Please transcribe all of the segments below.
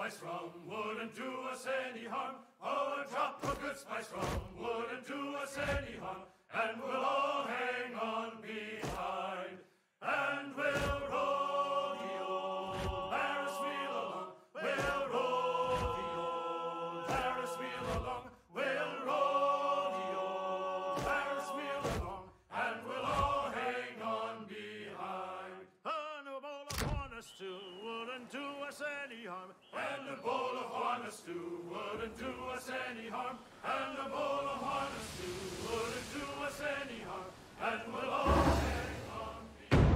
spice rum wouldn't do us any harm. Oh, a drop of good spice rum wouldn't do us any harm. And we'll all hang on behind, and we'll roll the old Ferris wheel along. We'll roll the old Ferris wheel along. We'll roll the old Ferris wheel along, and we'll all hang on behind. And a bowl of corn stew wouldn't do us any harm. And a bowl of corn stew wouldn't do us any harm. And a bowl of corn stew wouldn't do us any harm. And we'll all hang on behind.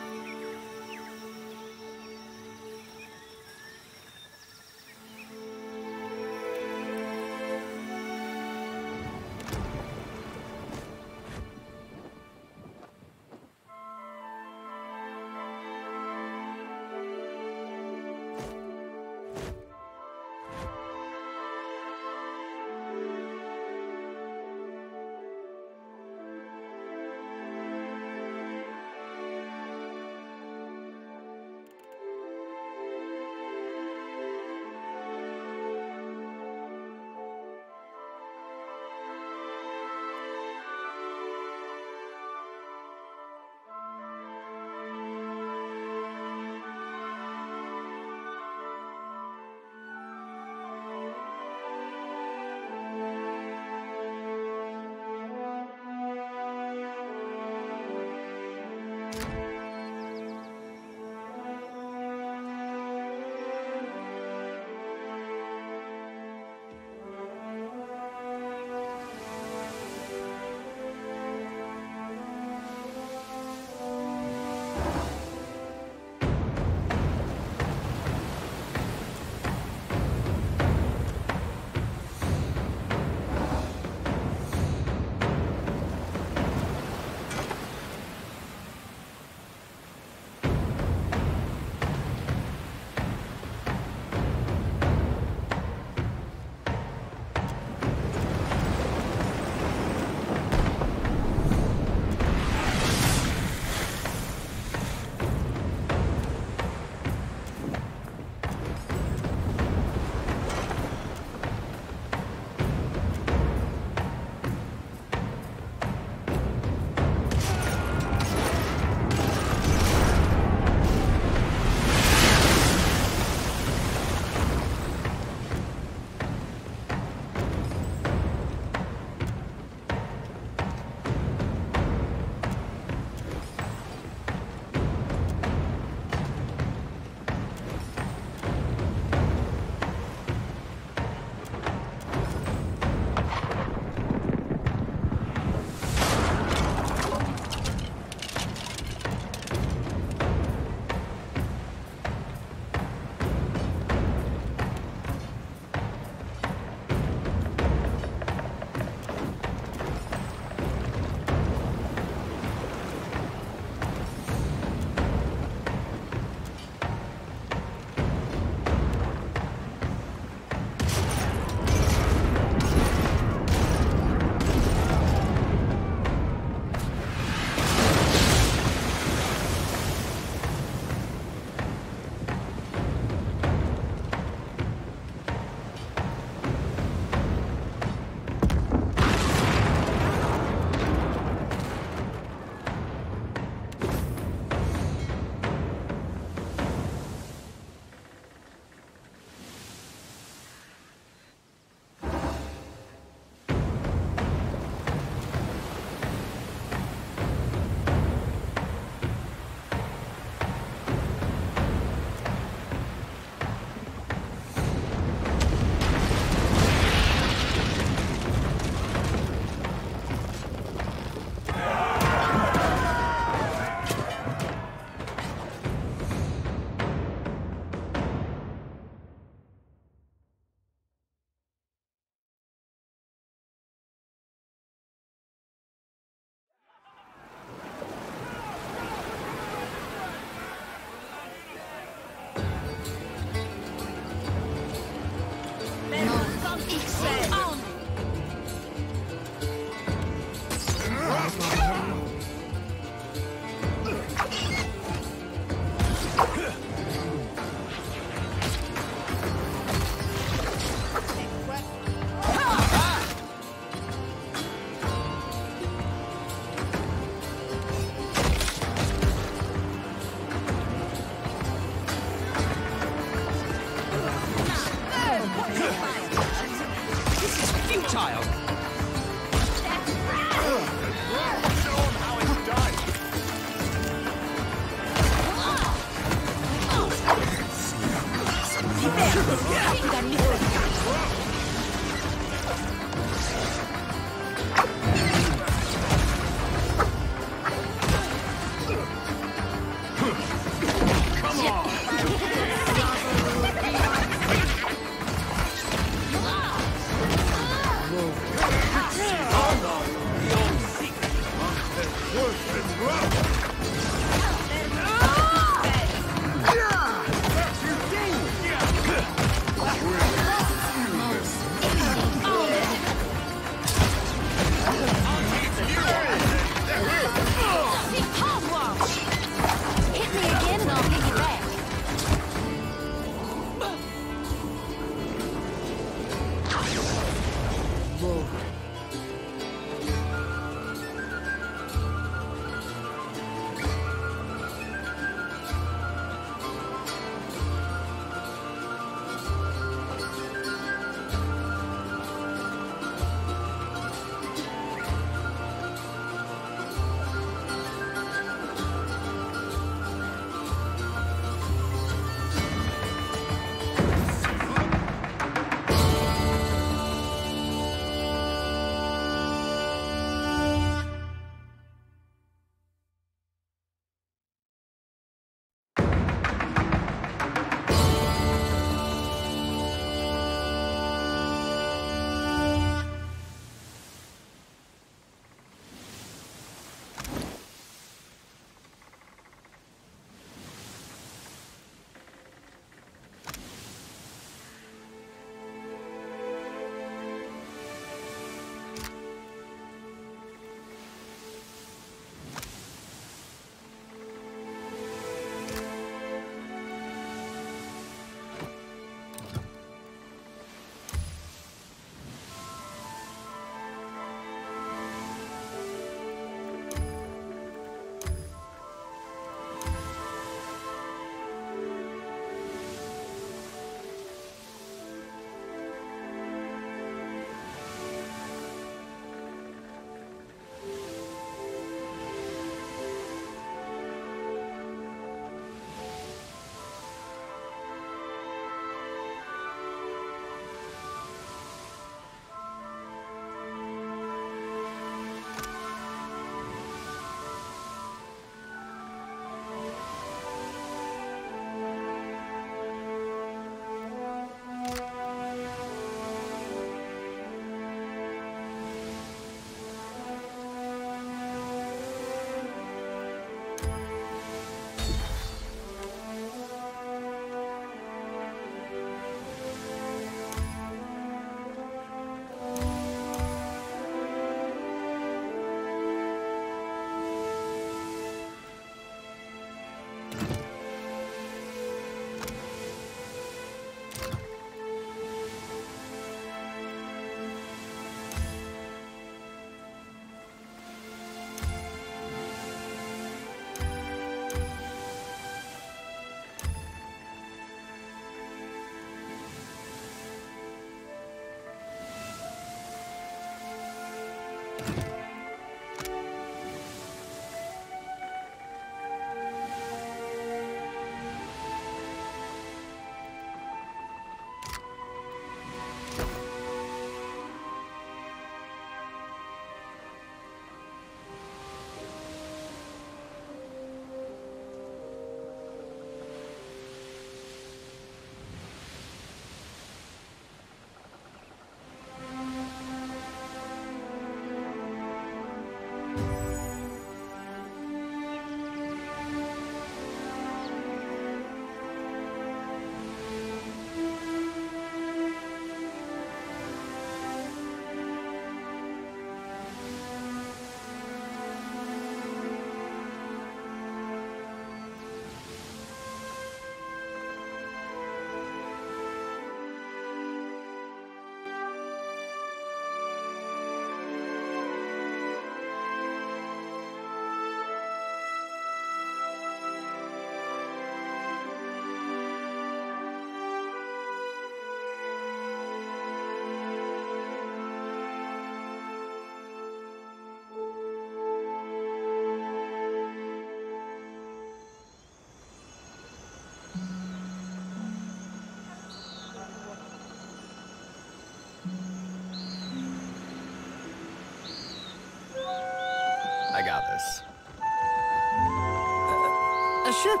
A ship!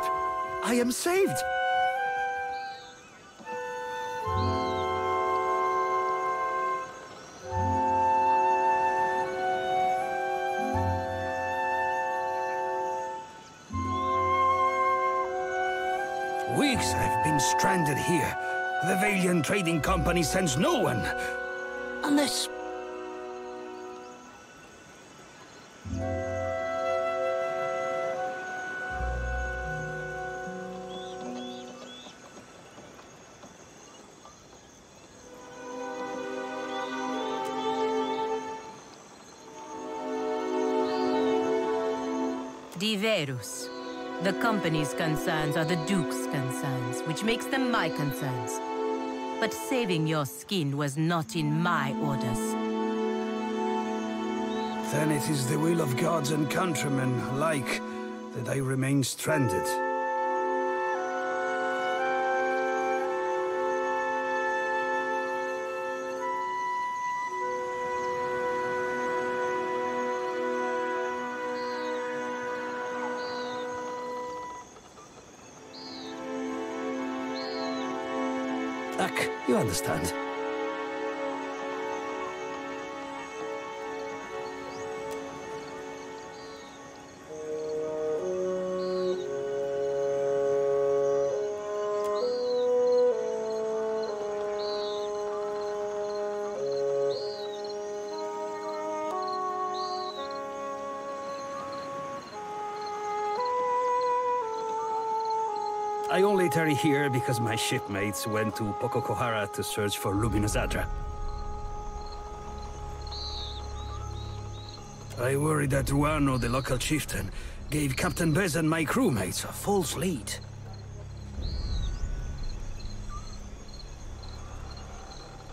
I am saved! Weeks I've been stranded here. The Valiant Trading Company sends no one. Unless... Diverus. The company's concerns are the Duke's concerns, which makes them my concerns. But saving your skin was not in my orders. Then it is the will of gods and countrymen alike that I remain stranded. You understand. I only tarry here because my shipmates went to Pococohara to search for Luminous Adra. I worry that Ruano, the local chieftain, gave Captain Bez and my crewmates a false lead.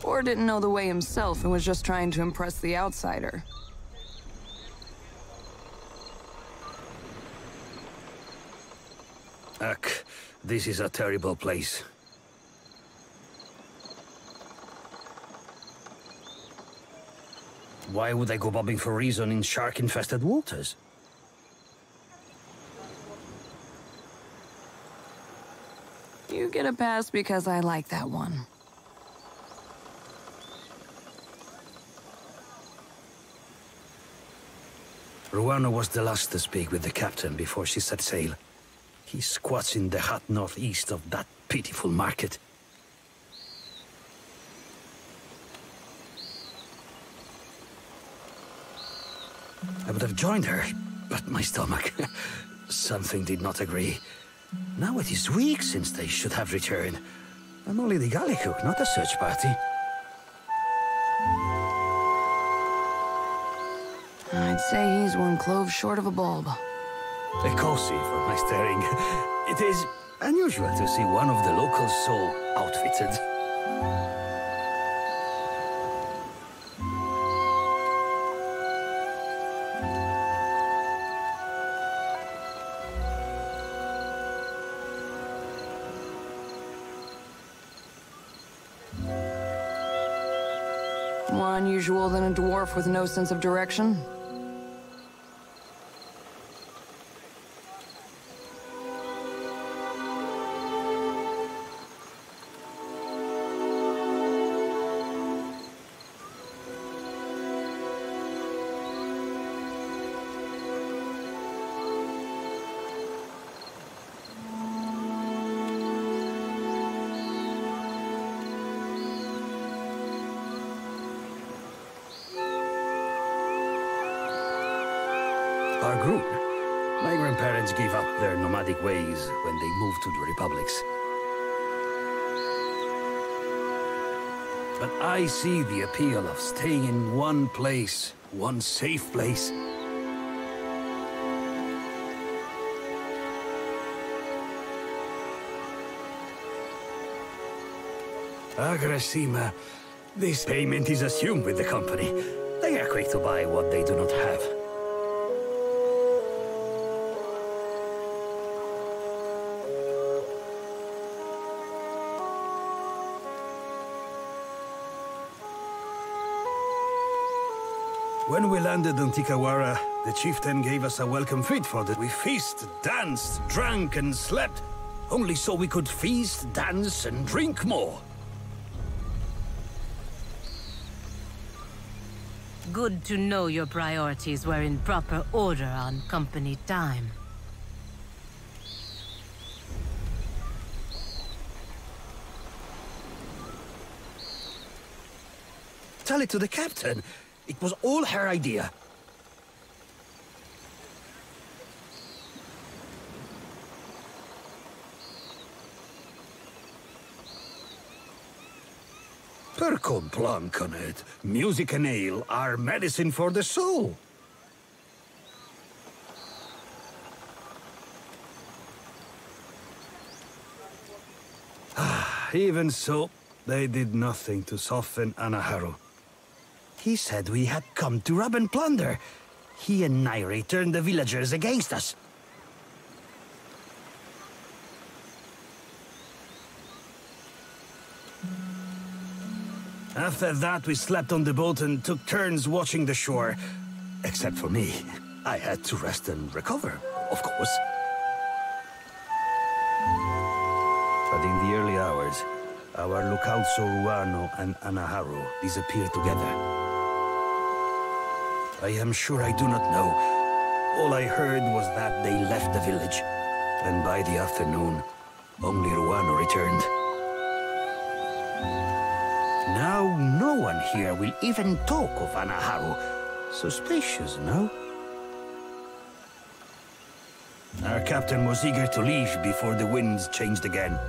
Or didn't know the way himself and was just trying to impress the outsider. Ugh, this is a terrible place. Why would I go bobbing for reason in shark-infested waters? You get a pass because I like that one. Ruano was the last to speak with the captain before she set sail. He squats in the hot northeast of that pitiful market. I would have joined her, but my stomach... something did not agree. Now it is weeks since they should have returned. I'm only the galley cook, not a search party. I'd say he's one clove short of a bulb. A cozy for my staring. It is unusual to see one of the locals so outfitted. More unusual than a dwarf with no sense of direction. Our group. My grandparents gave up their nomadic ways when they moved to the Republics. But I see the appeal of staying in one place, one safe place. Agrasima, this payment is assumed with the company. They are quick to buy what they do not have. When we landed on Tikawara, the chieftain gave us a welcome feast for that. We feasted, danced, drank, and slept. Only so we could feast, dance, and drink more. Good to know your priorities were in proper order on company time. Tell it to the captain. It was all her idea. Perco Blanc on it. Music and ale are medicine for the soul. Even so, they did nothing to soften Anaharu. He said we had come to rob and plunder. He and Nairi turned the villagers against us. After that, we slept on the boat and took turns watching the shore. Except for me. I had to rest and recover, of course. But in the early hours, our lookouts Ruano and Anaharu disappeared together. I am sure I do not know. All I heard was that they left the village. And by the afternoon, only Ruano returned. Now no one here will even talk of Anaharu. Suspicious, no? Our captain was eager to leave before the winds changed again.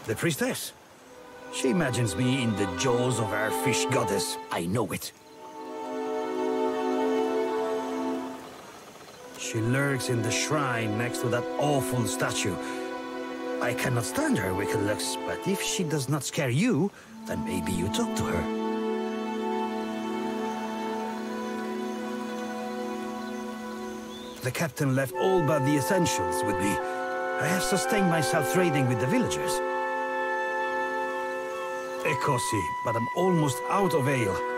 The priestess. She imagines me in the jaws of our fish goddess. I know it. She lurks in the shrine next to that awful statue. I cannot stand her wicked looks, but if she does not scare you, then maybe you talk to her. The captain left all but the essentials with me. I have sustained myself trading with the villagers. Ekosi, but I'm almost out of ale.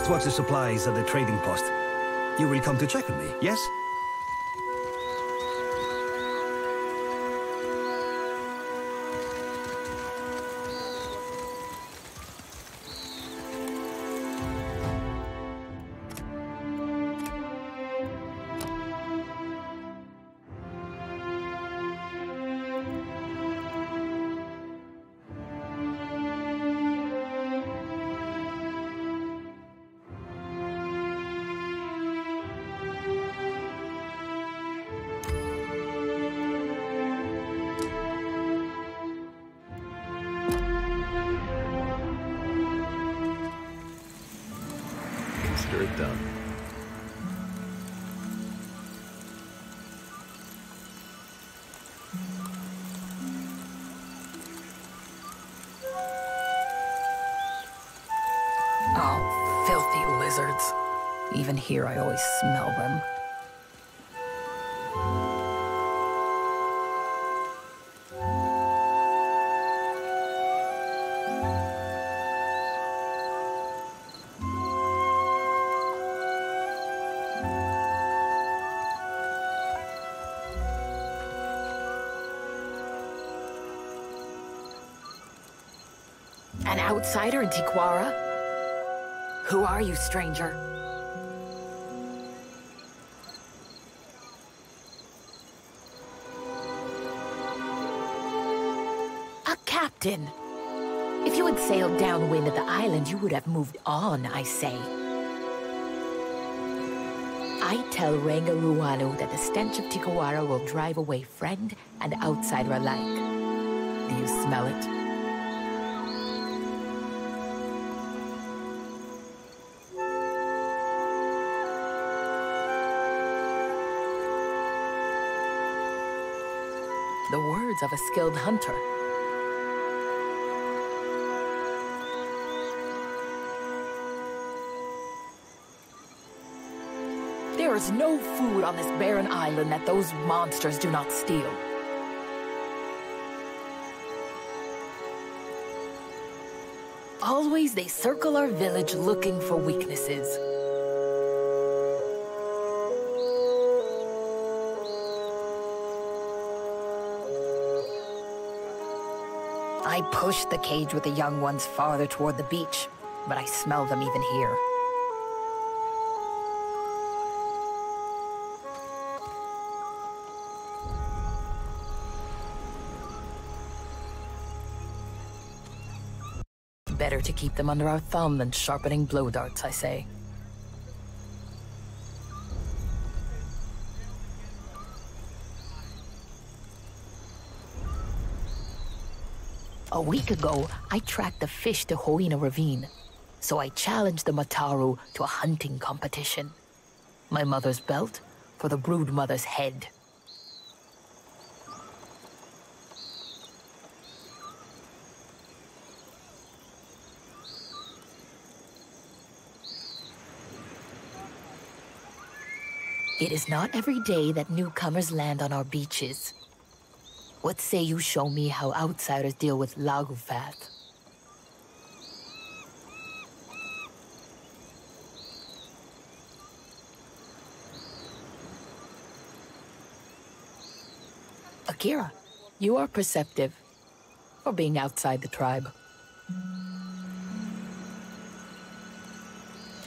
left watch the supplies at the trading post. You will come to check on me, yes? Consider it done. Oh, filthy lizards. Even here, I always smell them. An outsider in Tiquara? Who are you, stranger? A captain. If you had sailed downwind of the island, you would have moved on, I say. I tell Ranga Ruano that the stench of Tiquara will drive away friend and outsider alike. Do you smell it? The words of a skilled hunter. There is no food on this barren island that those monsters do not steal. Always they circle our village looking for weaknesses. I pushed the cage with the young ones farther toward the beach, but I smell them even here. Better to keep them under our thumb than sharpening blow darts, I say. A week ago, I tracked the fish to Hoina Ravine, so I challenged the Mataru to a hunting competition. My mother's belt for the brood mother's head. It is not every day that newcomers land on our beaches. What say you show me how outsiders deal with Lagufath? Akira, you are perceptive for being outside the tribe.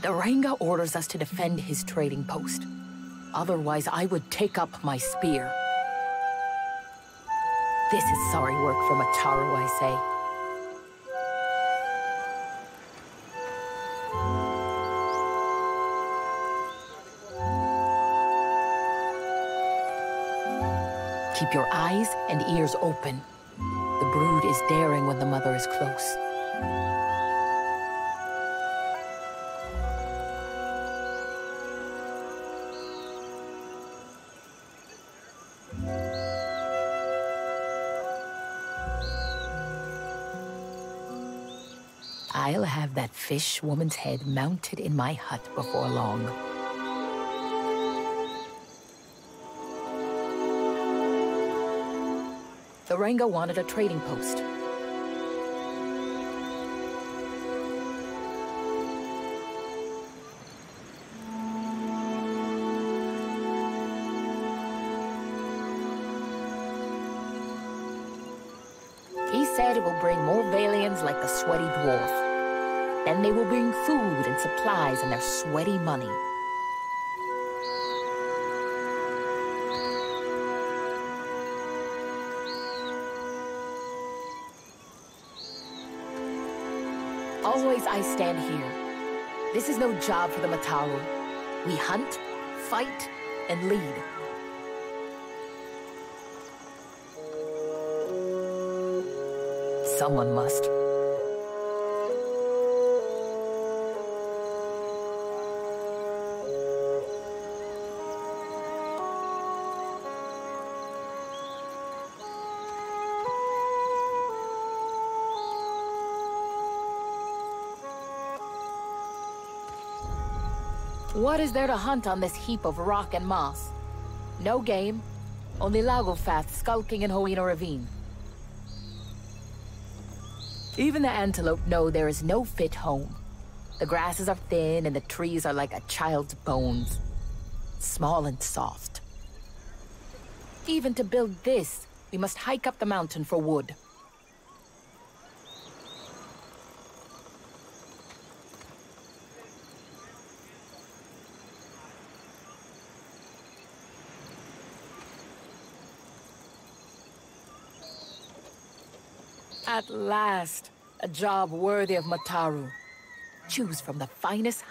The Ranga orders us to defend his trading post. Otherwise, I would take up my spear. This is sorry work for Mataru, I say. Keep your eyes and ears open. The brood is daring when the mother is close. I'll have that fish woman's head mounted in my hut before long. The Ranga wanted a trading post. said it will bring more Valians like the Sweaty Dwarf. Then they will bring food and supplies and their sweaty money. Always I stand here. This is no job for the Mataru. We hunt, fight, and lead. Someone must. What is there to hunt on this heap of rock and moss? No game, only Lagofath skulking in Hoina Ravine. Even the antelope know there is no fit home. The grasses are thin and the trees are like a child's bones. Small and soft. Even to build this, we must hike up the mountain for wood. At last, a job worthy of Mataru. Choose from the finest.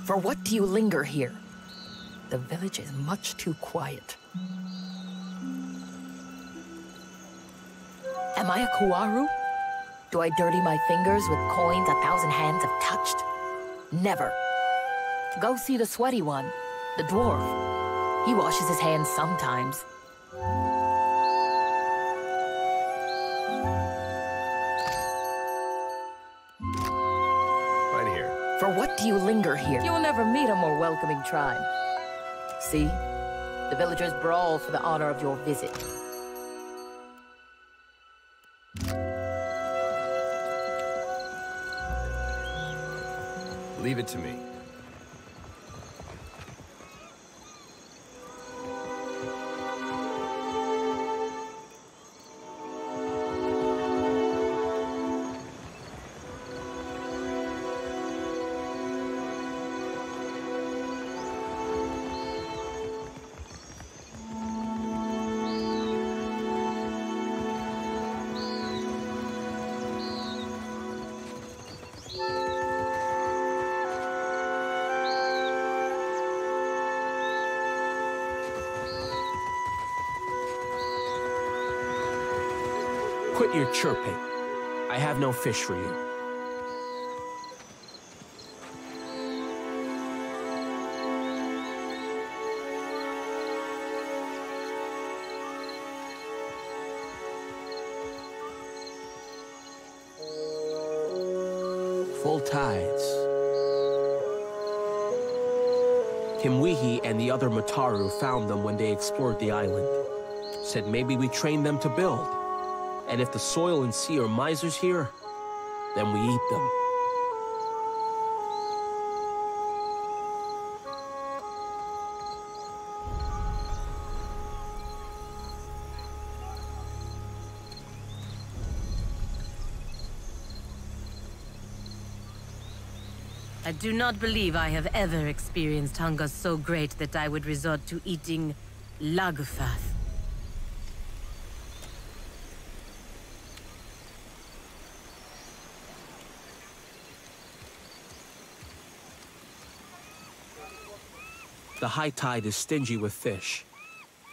For what do you linger here? The village is much too quiet. Am I a Kuaru? Do I dirty my fingers with coins 1,000 hands have touched? Never. Go see the sweaty one, the dwarf. He washes his hands sometimes. Right here. For what do you linger here? You will never meet a more welcoming tribe. See? The villagers brawl for the honor of your visit. Leave it to me. Quit your chirping. I have no fish for you. Full tides. Kimwihi and the other Mataru found them when they explored the island. Said maybe we trained them to build. And if the soil and sea are misers here, then we eat them. I do not believe I have ever experienced hunger so great that I would resort to eating Lagofath. The high tide is stingy with fish,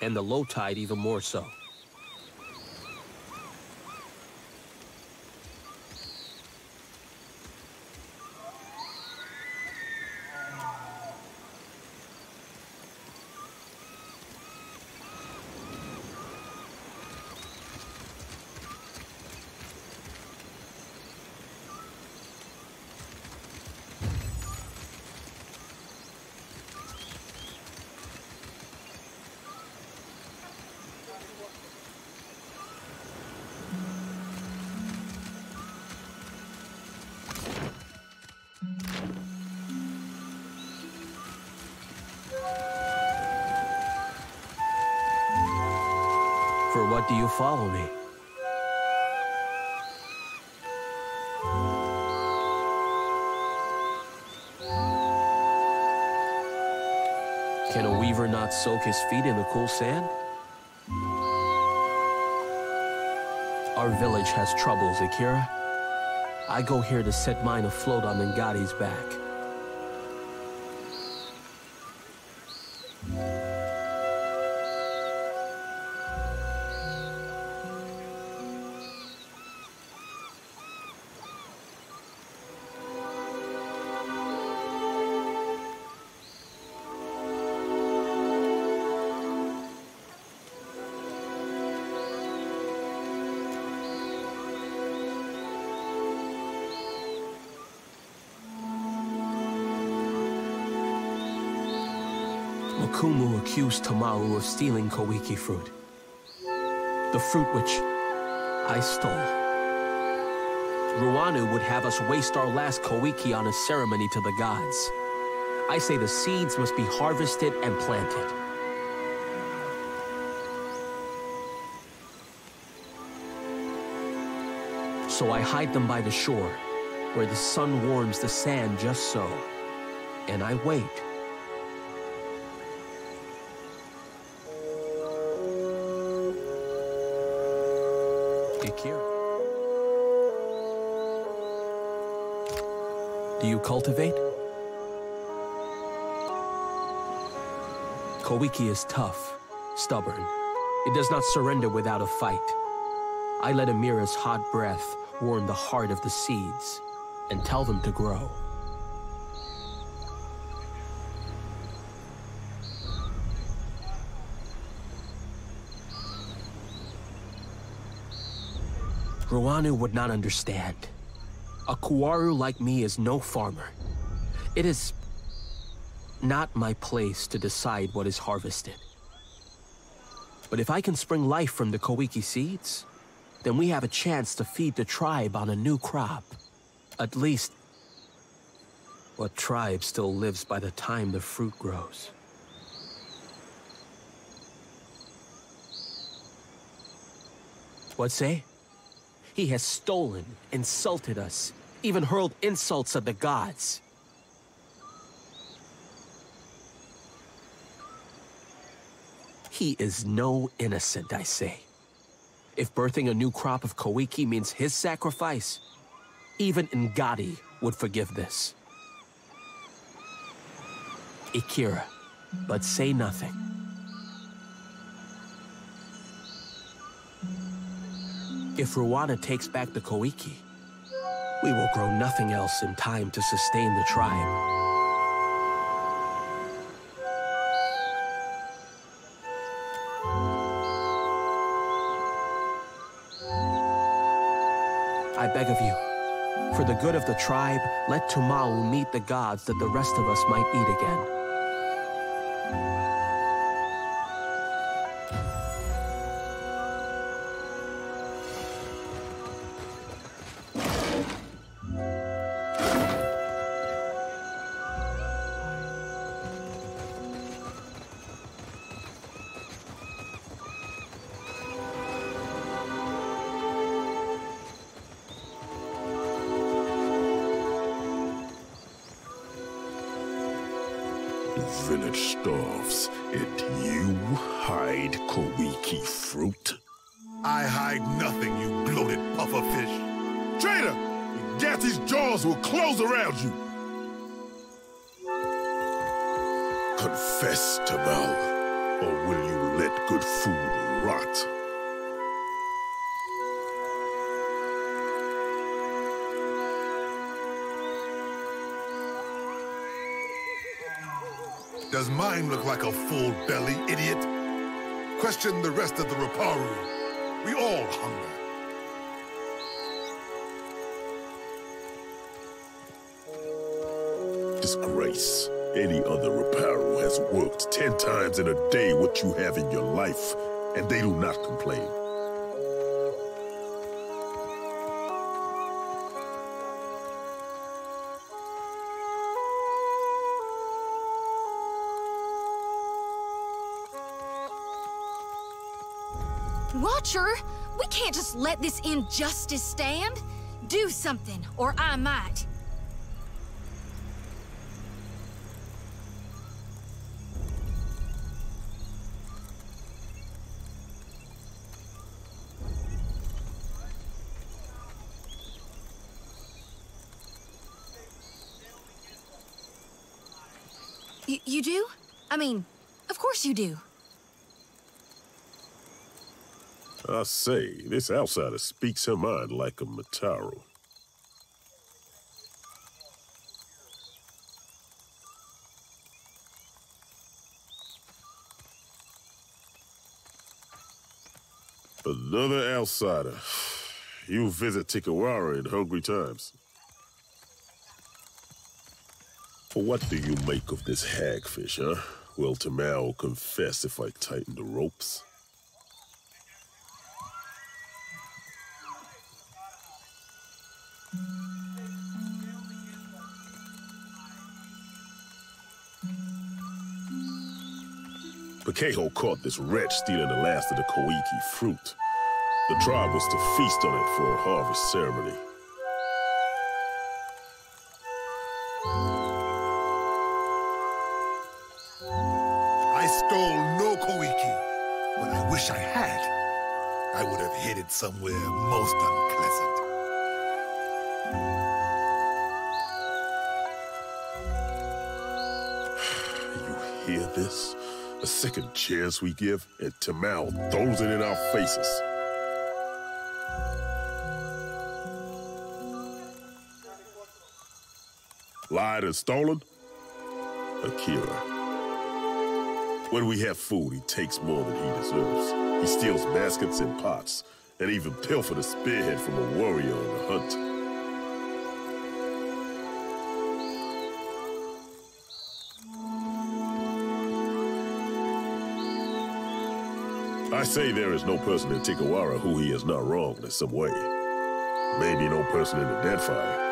and the low tide even more so. What do you follow me? Can a weaver not soak his feet in the cool sand? Our village has troubles, Akira. I go here to set mine afloat on Ngati's back. Makumu accused Tamaru of stealing Koiki fruit. The fruit which I stole. Ruanu would have us waste our last Koiki on a ceremony to the gods. I say the seeds must be harvested and planted. So I hide them by the shore, where the sun warms the sand just so. And I wait. Do you cultivate? Koiki is tough, stubborn. It does not surrender without a fight. I let Amira's hot breath warm the heart of the seeds and tell them to grow. Ruanu would not understand. A Kuaru like me is no farmer. It is not my place to decide what is harvested. But if I can spring life from the Koiki seeds, then we have a chance to feed the tribe on a new crop. At least, what tribe still lives by the time the fruit grows? What say? He has stolen, insulted us, even hurled insults at the gods. He is no innocent, I say. If birthing a new crop of Koiki means his sacrifice, even Ngati would forgive this. Akira, but say nothing. If Ruana takes back the Koiki, we will grow nothing else in time to sustain the tribe. I beg of you, for the good of the tribe, let Tumau meet the gods that the rest of us might eat again. The village starves, and you hide Koiki fruit? I hide nothing, you bloated pufferfish. Traitor! Ngati's jaws will close around you! Confess, Tabal, or will you let good food rot? Does mine look like a full belly, idiot? Question the rest of the Raparu. We all hunger. Disgrace. Any other Raparu has worked 10 times in a day what you have in your life, and they do not complain. Watcher, we can't just let this injustice stand. Do something, or I might. You do? I mean, of course you do. I say, this outsider speaks her mind like a Mataru. Another outsider. You visit Tikawara in hungry times. What do you make of this hagfish, huh? Will Tamao confess if I tighten the ropes? Pakeho caught this wretch stealing the last of the Koiki fruit. The tribe was to feast on it for a harvest ceremony. I stole no Koiki, but I wish I had. I would have hid it somewhere most unpleasant. You hear this? A second chance we give, and Tamao throws it in our faces. Lied and stolen? Akira. When we have food, he takes more than he deserves. He steals baskets and pots, and even pilfered a spearhead from a warrior on the hunt. I say there is no person in Tikawara who he has not wronged in some way. Maybe no person in the Deadfire.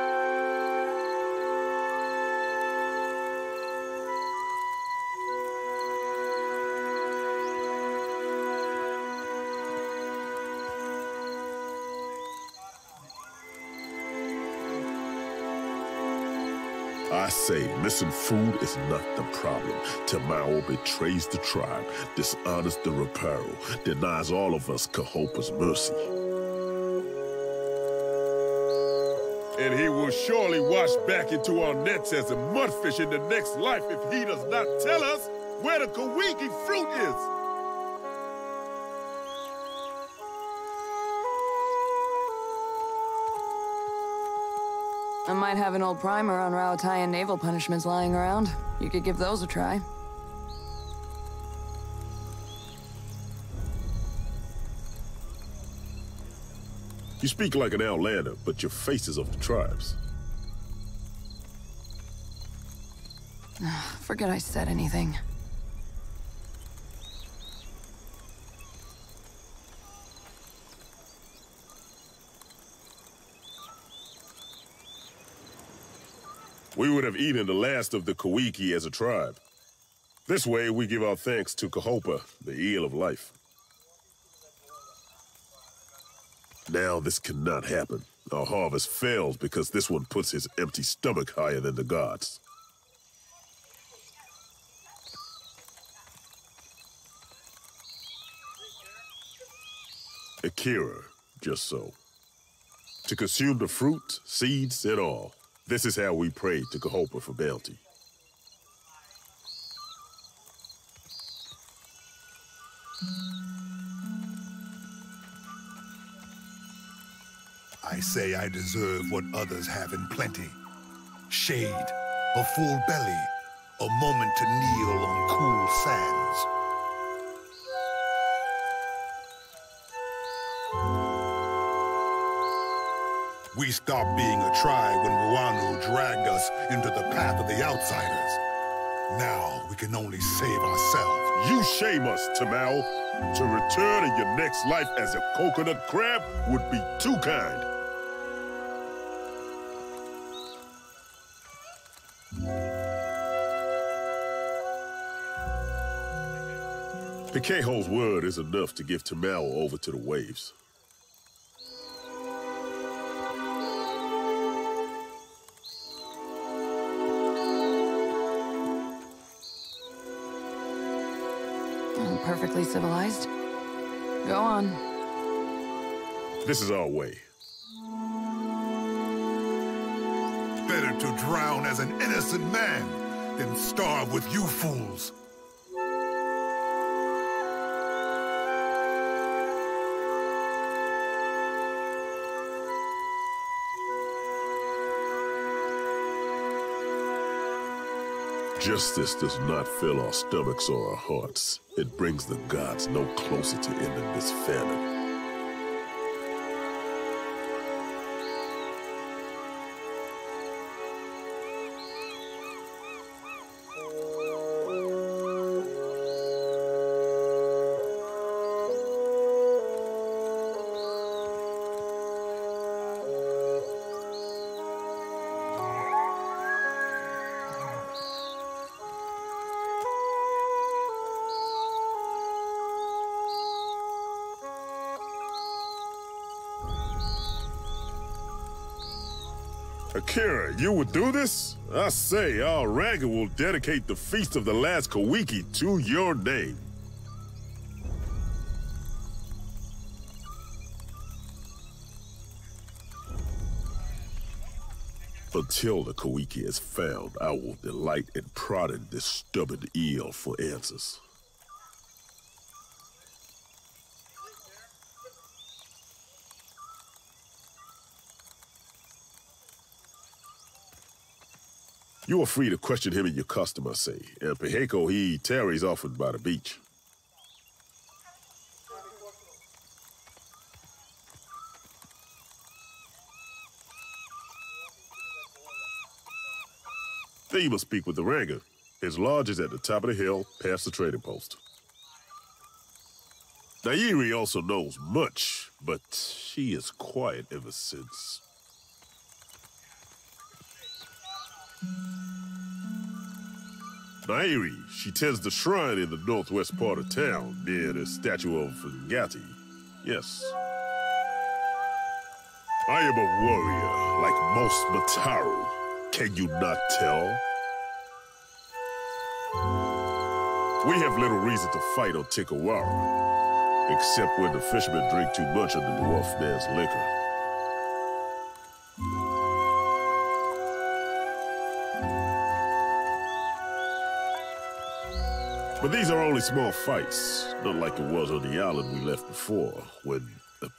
I say missing food is not the problem. Tamao betrays the tribe, dishonors the Reparo, denies all of us Kahopa's mercy. And he will surely wash back into our nets as a mudfish in the next life if he does not tell us where the Kawiki fruit is. I might have an old primer on Raotayan naval punishments lying around. You could give those a try. You speak like an outlander, but your face is of the tribes. Forget I said anything. We would have eaten the last of the Kawiki as a tribe. This way, we give our thanks to Kahopa, the eel of life. Now this cannot happen. Our harvest fails because this one puts his empty stomach higher than the gods. Akira, just so. To consume the fruit, seeds, and all. This is how we pray to Kahopa for bounty. I say I deserve what others have in plenty. Shade, a full belly, a moment to kneel on cool sands. We stopped being a tribe when Wano dragged us into the path of the outsiders. Now we can only save ourselves. You shame us, Tamao. To return in your next life as a coconut crab would be too kind. Pikeho's word is enough to give Tamao over to the waves. Perfectly civilized. Go on. This is our way. Better to drown as an innocent man than starve with you fools. Justice does not fill our stomachs or our hearts. It brings the gods no closer to ending this famine. Akira, you would do this? I say, our Ranga will dedicate the Feast of the Last Kawiki to your name. Until the Kawiki is found, I will delight in prodding this stubborn eel for answers. You are free to question him in your custom, I say. And Piheko, he tarries often by the beach. Then you must speak with the Ranga. His lodge is at the top of the hill, past the trading post. Nairi also knows much, but she is quiet ever since. Nairi, she tends the shrine in the northwest part of town, near the statue of Ngati. Yes. I am a warrior, like most Mataru. Can you not tell? We have little reason to fight on Tikawara, except when the fishermen drink too much of the dwarf man's liquor. But these are only small fights, not like it was on the island we left before, when the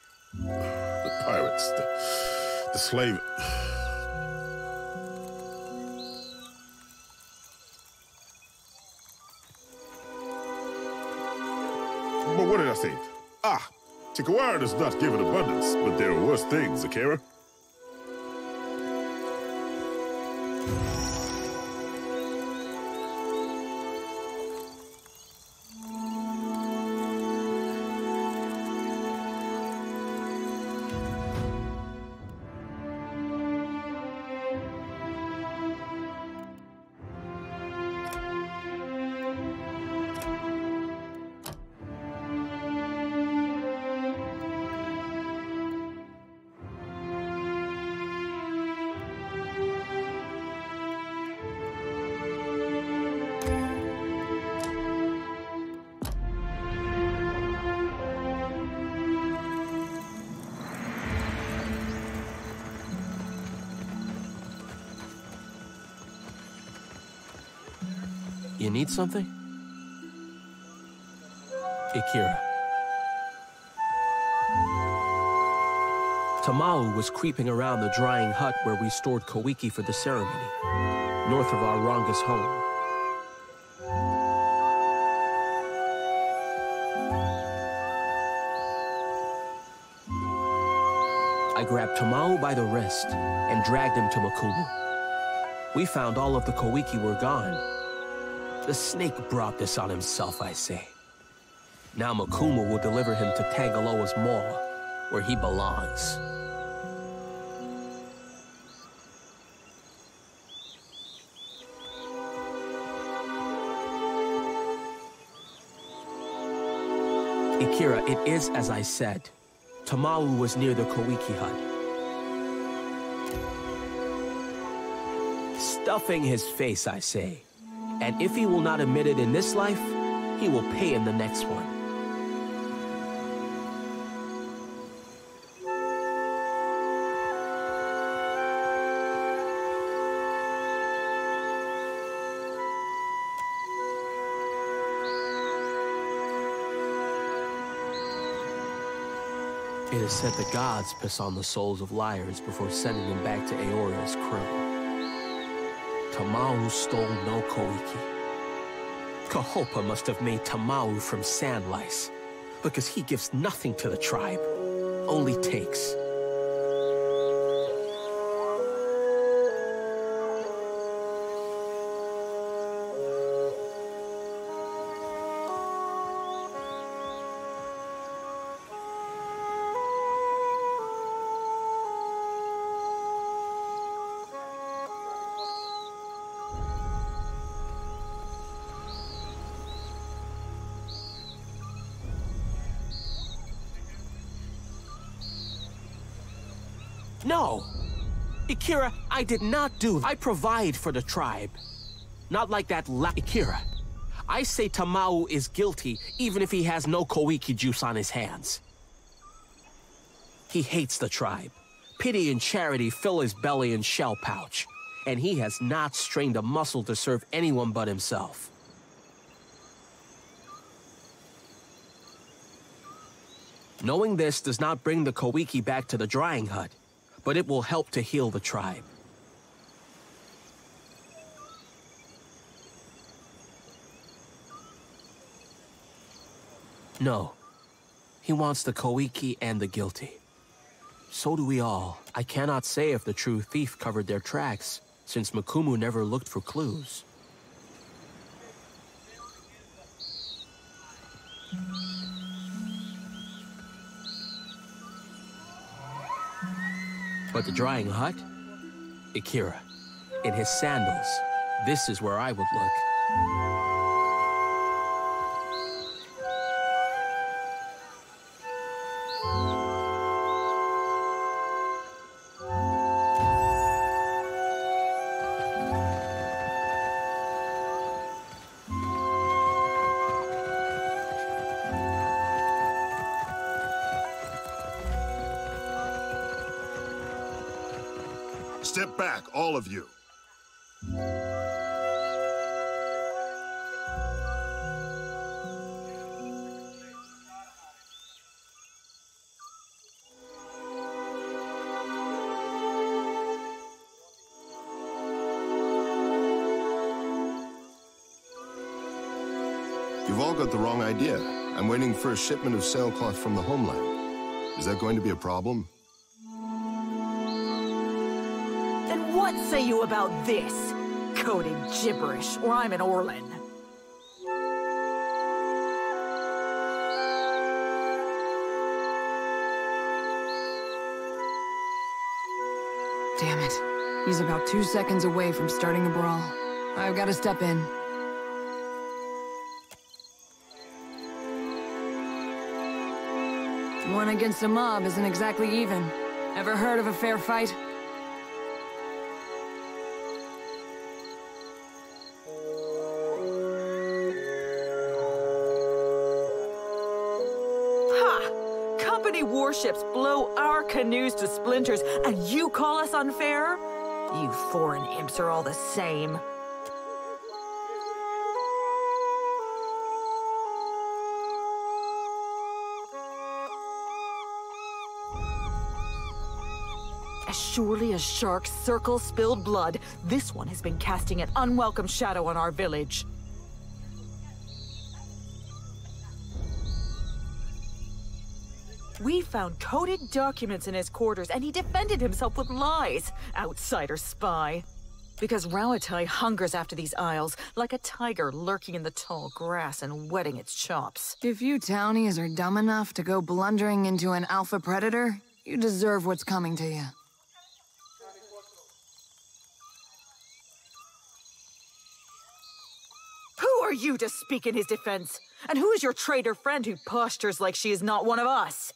pirates, the slave... But what did I say? Ah, Tikawara does not give an abundance, but there are worse things, Akira. You need something? Akira. Tamao was creeping around the drying hut where we stored Kawiki for the ceremony, north of our Ranga's home. I grabbed Tamao by the wrist and dragged him to Makumu. We found all of the Kawiki were gone. The snake brought this on himself, I say. Now Makumu will deliver him to Tangaloa's maw, where he belongs. Ikira, it is as I said. Tamau was near the Koiki hut. Stuffing his face, I say. And if he will not admit it in this life, he will pay in the next one. It is said the gods piss on the souls of liars before sending them back to Eora as krill. Tamau stole no Koiki. Kahopa must have made Tamau from sand lice, because he gives nothing to the tribe, only takes. No! Ikira, I did not do that. I provide for the tribe. Not like that Ikira. I say Tamau is guilty even if he has no Koiki juice on his hands. He hates the tribe. Pity and charity fill his belly and shell pouch. And he has not strained a muscle to serve anyone but himself. Knowing this does not bring the Koiki back to the drying hut, but it will help to heal the tribe. No. He wants the Koiki and the guilty. So do we all. I cannot say if the true thief covered their tracks, since Makumu never looked for clues. But the drying hut? Ikira. In his sandals. This is where I would look. Step back, all of you. You've all got the wrong idea. I'm waiting for a shipment of sailcloth from the homeland. Is that going to be a problem? What say you about this? Coded gibberish, or I'm an Orlan. Damn it. He's about 2 seconds away from starting a brawl. I've got to step in. One against a mob isn't exactly even. Ever heard of a fair fight? Warships blow our canoes to splinters, and you call us unfair? You foreign imps are all the same. As surely as sharks circle spilled blood, this one has been casting an unwelcome shadow on our village. We found coded documents in his quarters, and he defended himself with lies. Outsider spy. Because Rauatai hungers after these isles, like a tiger lurking in the tall grass and whetting its chops. If you townies are dumb enough to go blundering into an alpha predator, you deserve what's coming to you. Who are you to speak in his defense? And who is your traitor friend who postures like she is not one of us?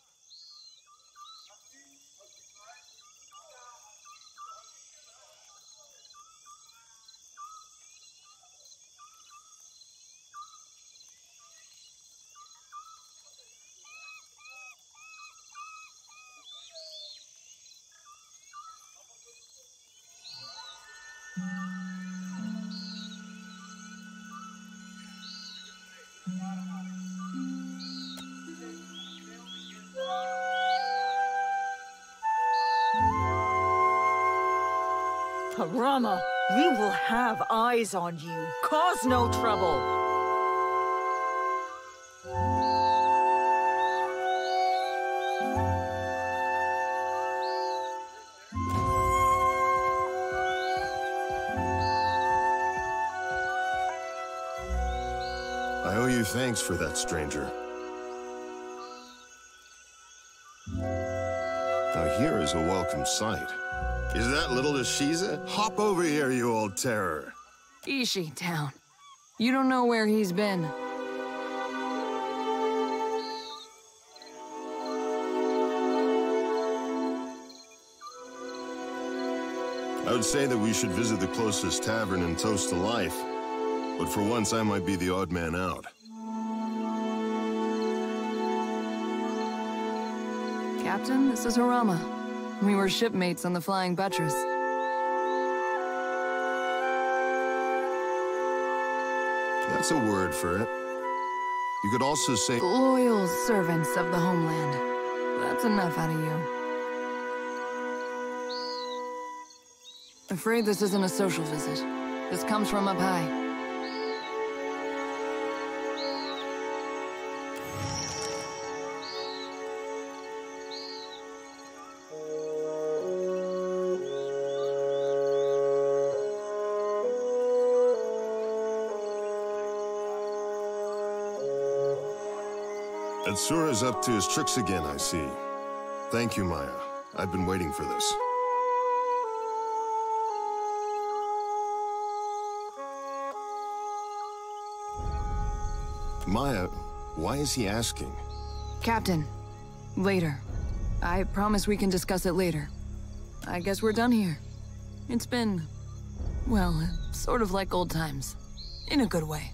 Harama, we will have eyes on you. Cause no trouble. I owe you thanks for that, stranger. Now here is a welcome sight. Is that little Ishiza? Hop over here, you old terror. Ishi town. You don't know where he's been. I would say that we should visit the closest tavern and toast to life. But for once, I might be the odd man out. Captain, this is Harama. We were shipmates on the Flying Buttress. That's a word for it. You could also say... Loyal servants of the homeland. That's enough out of you. Afraid this isn't a social visit. This comes from up high. Atsura's up to his tricks again, I see. Thank you, Maya. I've been waiting for this. Maya, why is he asking? Captain, later. I promise we can discuss it later. I guess we're done here. It's been, well, sort of like old times. In a good way.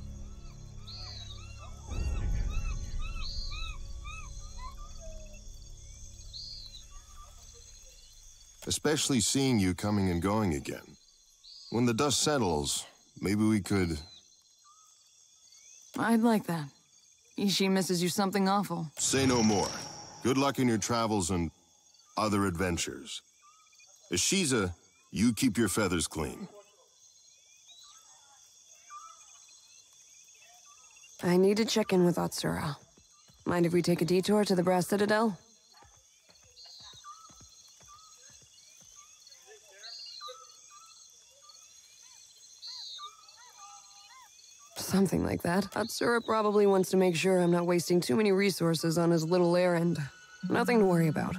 Especially seeing you coming and going again. When the dust settles, maybe we could... I'd like that. Ishi misses you something awful. Say no more. Good luck in your travels and other adventures. Ishiza, you keep your feathers clean. I need to check in with Atsura. Mind if we take a detour to the Brass Citadel? Something like that. Atsura probably wants to make sure I'm not wasting too many resources on his little errand. Nothing to worry about.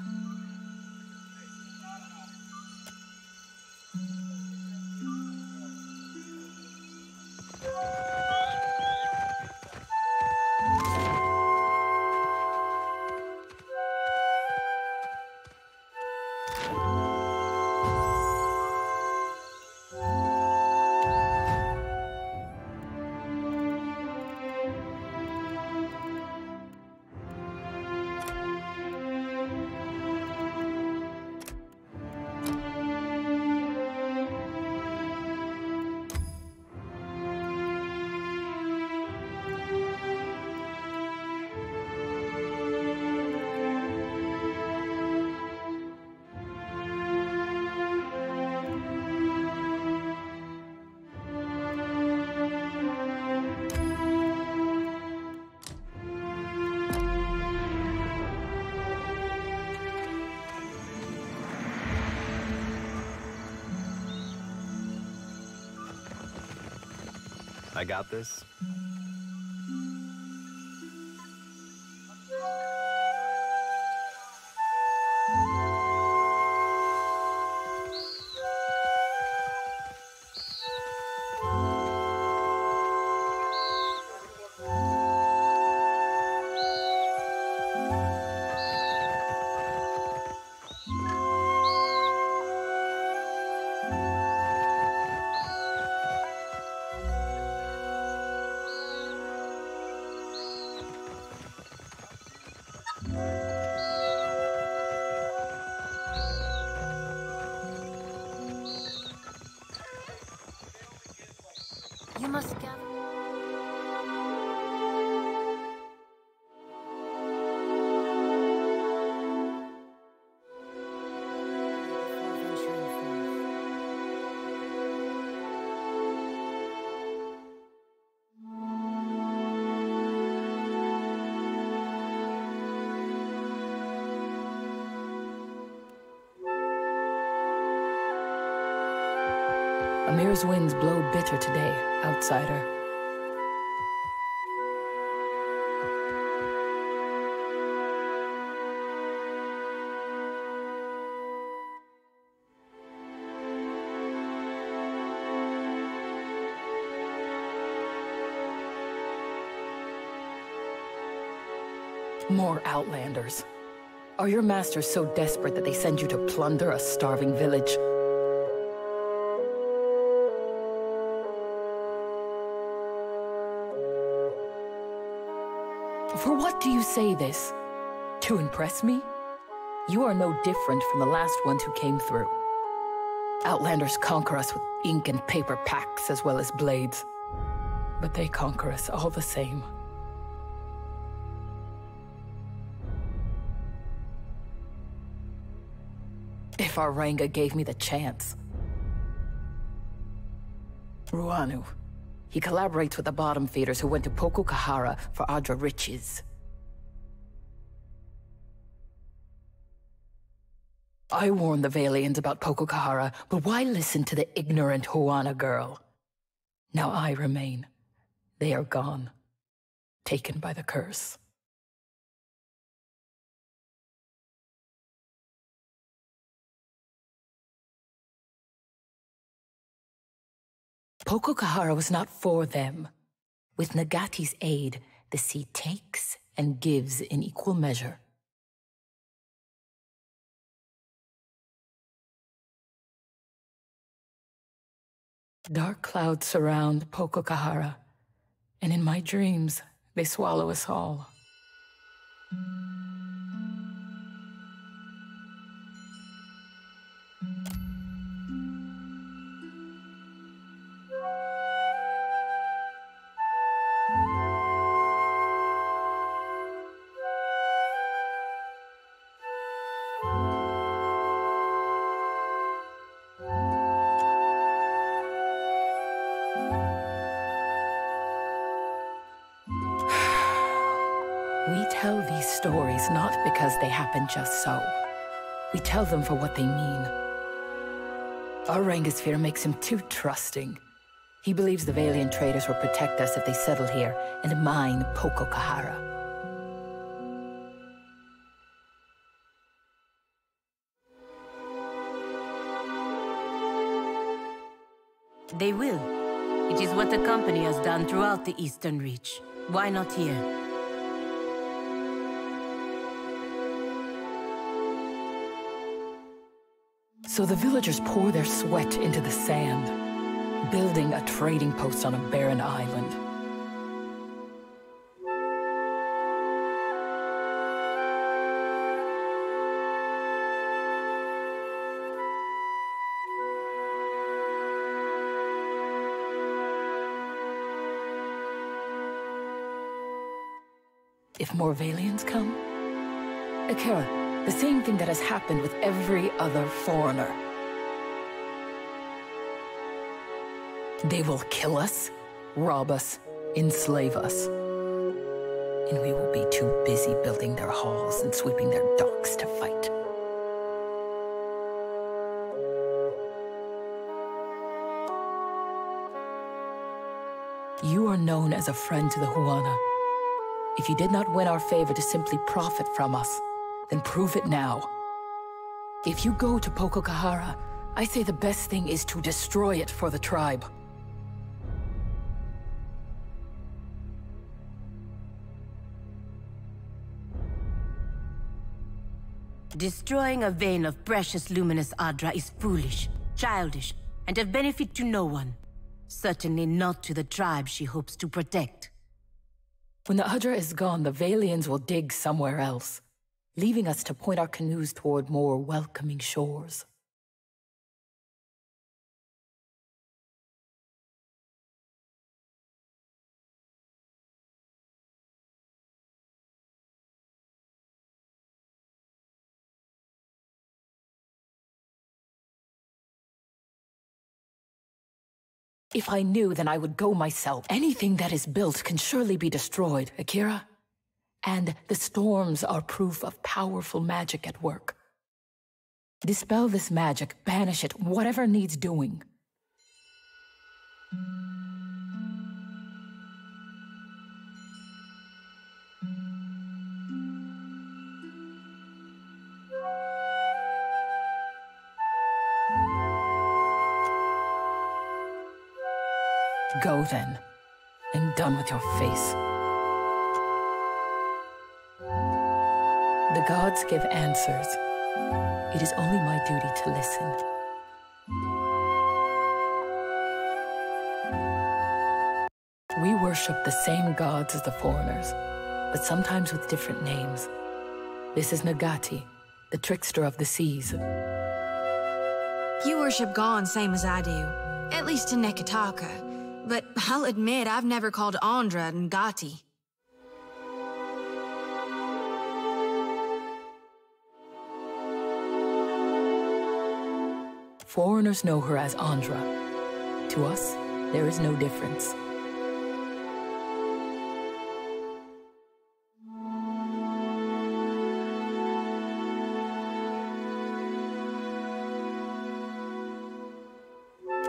I got this. You must gather. Amir's winds blow bitter today, outsider. More outlanders. Are your masters so desperate that they send you to plunder a starving village? For what do you say this? To impress me? You are no different from the last ones who came through. Outlanders conquer us with ink and paper packs as well as blades. But they conquer us all the same. If Aranga gave me the chance. Ruanu. He collaborates with the bottom feeders who went to Poko-Kahara for Adra riches. I warned the Vailians about Poko-Kahara, but why listen to the ignorant Huana girl? Now I remain. They are gone. Taken by the curse. Poko-Kahara was not for them. With Nagati's aid, the sea takes and gives in equal measure. Dark clouds surround Poko-Kahara, and in my dreams, they swallow us all. We tell these stories not because they happen just so. We tell them for what they mean. Our Rangosphere makes him too trusting. He believes the Vailian traders will protect us if they settle here and mine Poko-Kahara. They will. It is what the company has done throughout the Eastern Reach. Why not here? So the villagers pour their sweat into the sand, building a trading post on a barren island. If more Vailians come? Akira, the same thing that has happened with every other foreigner. They will kill us, rob us, enslave us. And we will be too busy building their halls and sweeping their docks to fight. You are known as a friend to the Huana. If you did not win our favor to simply profit from us, then prove it now. If you go to Poko-Kahara, I say the best thing is to destroy it for the tribe. Destroying a vein of precious luminous Adra is foolish, childish, and of benefit to no one. Certainly not to the tribe she hopes to protect. When the Adra is gone, the Vailians will dig somewhere else, leaving us to point our canoes toward more welcoming shores. If I knew, then I would go myself. Anything that is built can surely be destroyed, Akira. And the storms are proof of powerful magic at work. Dispel this magic, banish it, whatever needs doing. Go then. I'm done with your face. The gods give answers. It is only my duty to listen. We worship the same gods as the foreigners, but sometimes with different names. This is Nagati, the trickster of the seas. You worship Gon same as I do, at least in Neketaka. But I'll admit I've never called Andra Ngati. Foreigners know her as Andra. To us, there is no difference.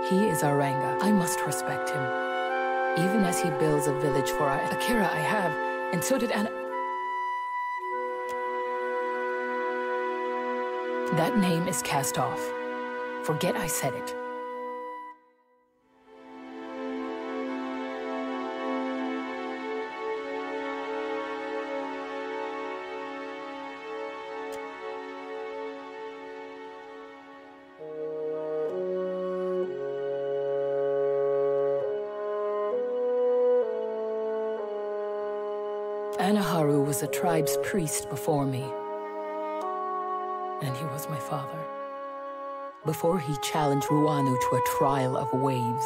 He is our Ranga. I must respect him. Even as he builds a village for our Akira, I have, and so did Anna. That name is cast off. Forget I said it. Anaharu was the tribe's priest before me, and he was my father. Before he challenged Ruanu to a trial of waves.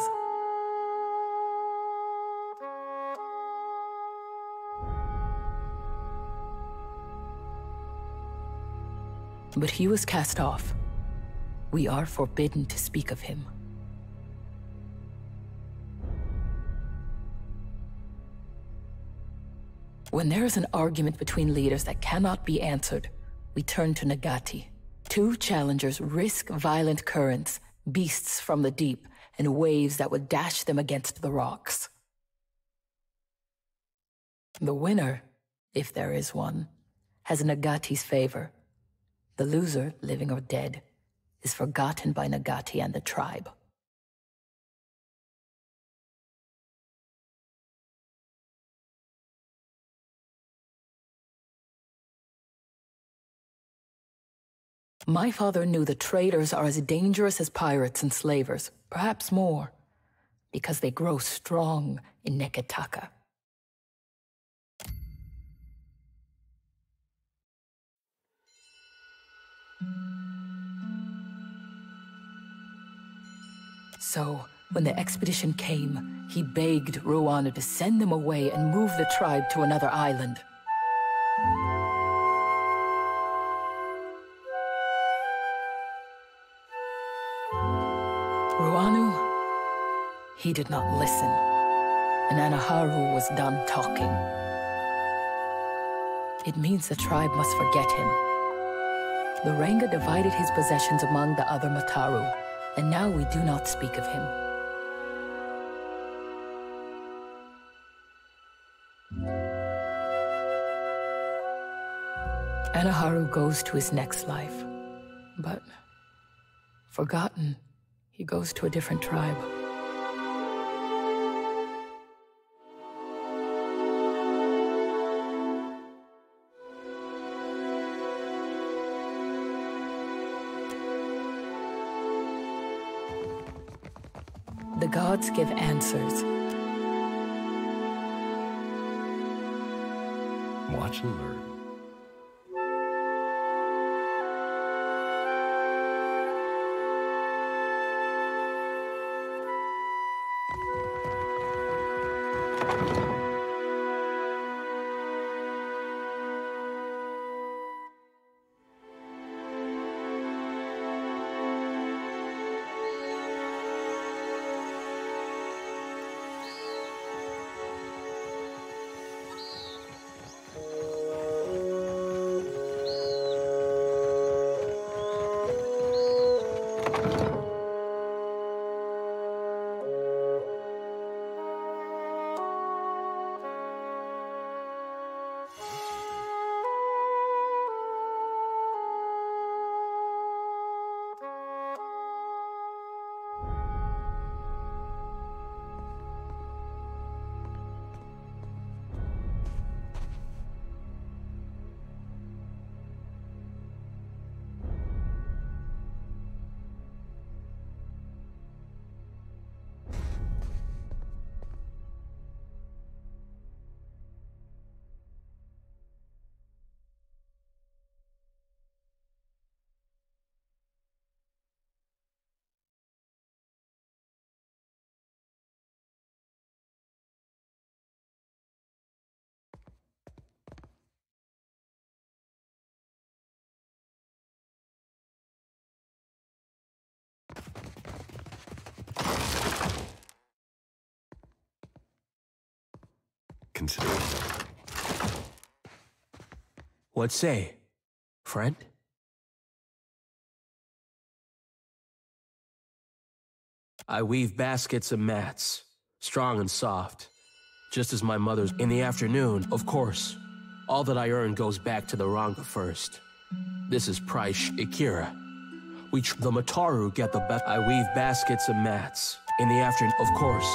But he was cast off. We are forbidden to speak of him. When there is an argument between leaders that cannot be answered, we turn to Nagati. Two challengers risk violent currents, beasts from the deep, and waves that would dash them against the rocks. The winner, if there is one, has Nagati's favor. The loser, living or dead, is forgotten by Nagati and the tribe. My father knew the traders are as dangerous as pirates and slavers, perhaps more, because they grow strong in Neketaka. So, when the expedition came, he begged Ruanu to send them away and move the tribe to another island. Ruanu, he did not listen, and Anaharu was done talking. It means the tribe must forget him. The Ranga divided his possessions among the other Mataru, and now we do not speak of him. Anaharu goes to his next life, but forgotten, he goes to a different tribe. The gods give answers. Watch and learn. consideration. What say, friend? I weave baskets and mats, strong and soft, just as my mother's. In the afternoon, of course, all that I earn goes back to the Ranga first. This is Price Ikira. The Mataru get the best. I weave baskets and mats. In the afternoon, of course,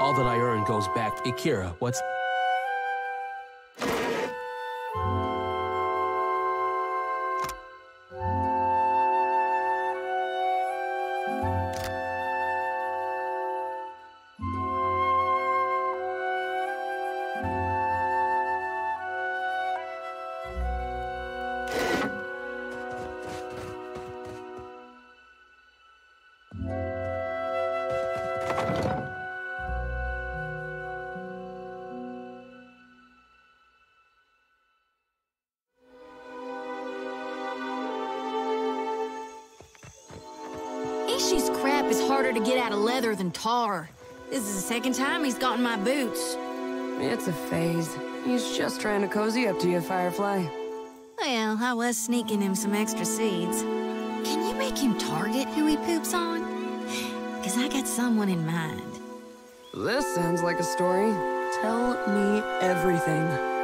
all that I earn goes back. Ikira, what's... Ishi's crap is harder to get out of leather than tar. This is the second time he's gotten my boots. It's a phase. He's just trying to cozy up to you, Firefly. Well, I was sneaking him some extra seeds. Can you make him target who he poops on? Because I got someone in mind. This sounds like a story. Tell me everything.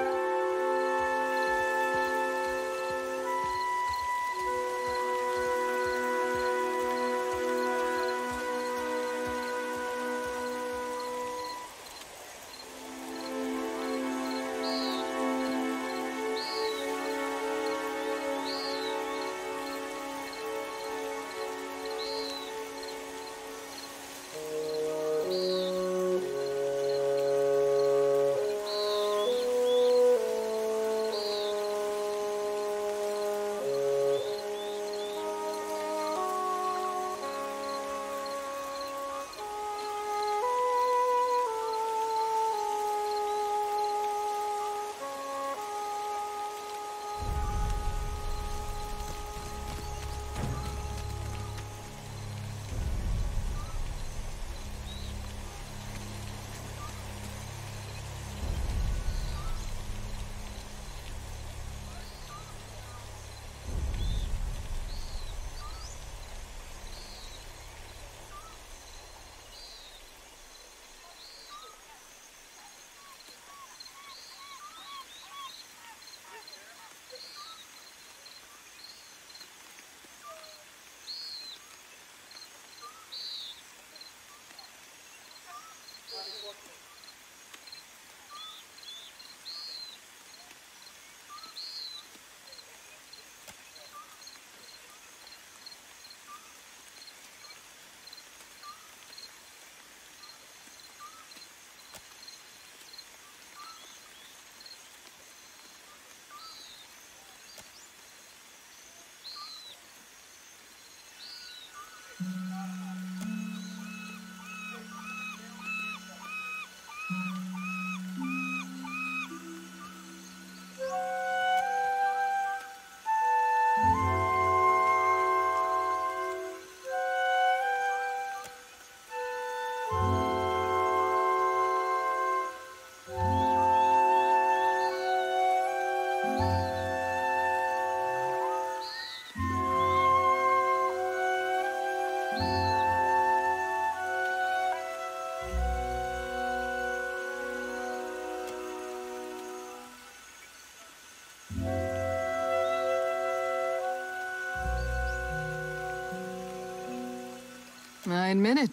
I admit it.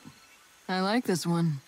I like this one.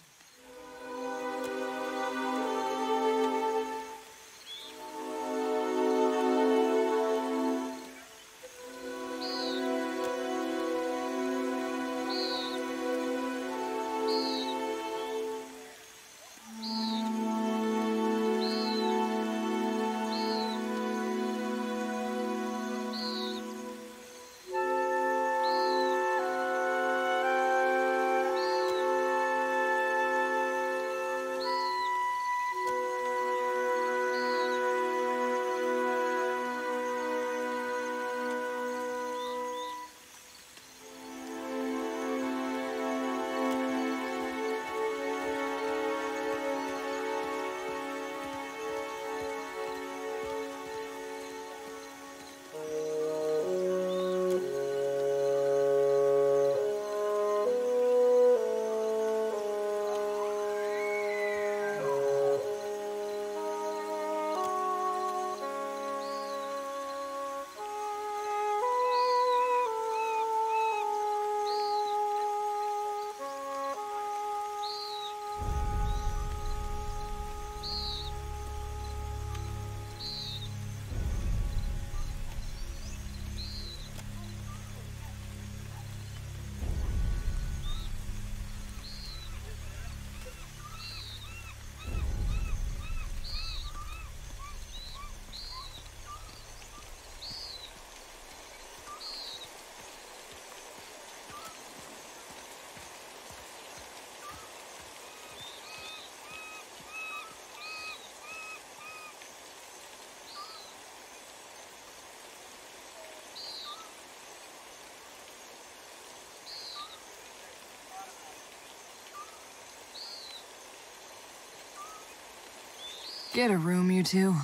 Get a room, you two.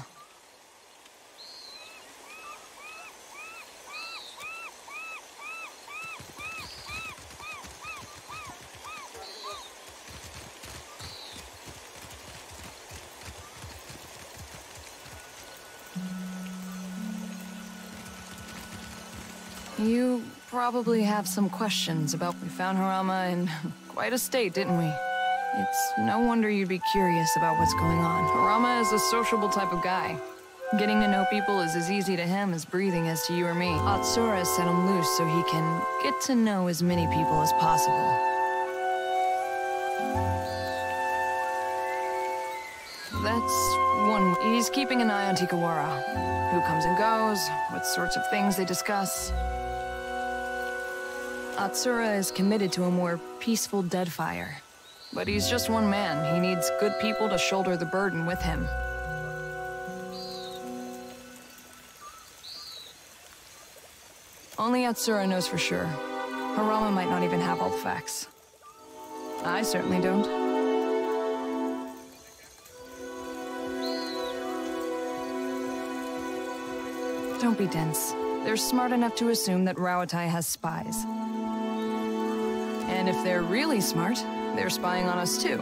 You probably have some questions about... We found Harama in quite a state, didn't we? It's no wonder you'd be curious about what's going on. Harama is a sociable type of guy. Getting to know people is as easy to him as breathing is to you or me. Atsura set him loose so he can get to know as many people as possible. That's one... He's keeping an eye on Tikawara. Who comes and goes, what sorts of things they discuss. Atsura is committed to a more peaceful Deadfire. But he's just one man. He needs good people to shoulder the burden with him. Only Atsura knows for sure. Harama might not even have all the facts. I certainly don't. Don't be dense. They're smart enough to assume that Rauatai has spies. And if they're really smart, they're spying on us too.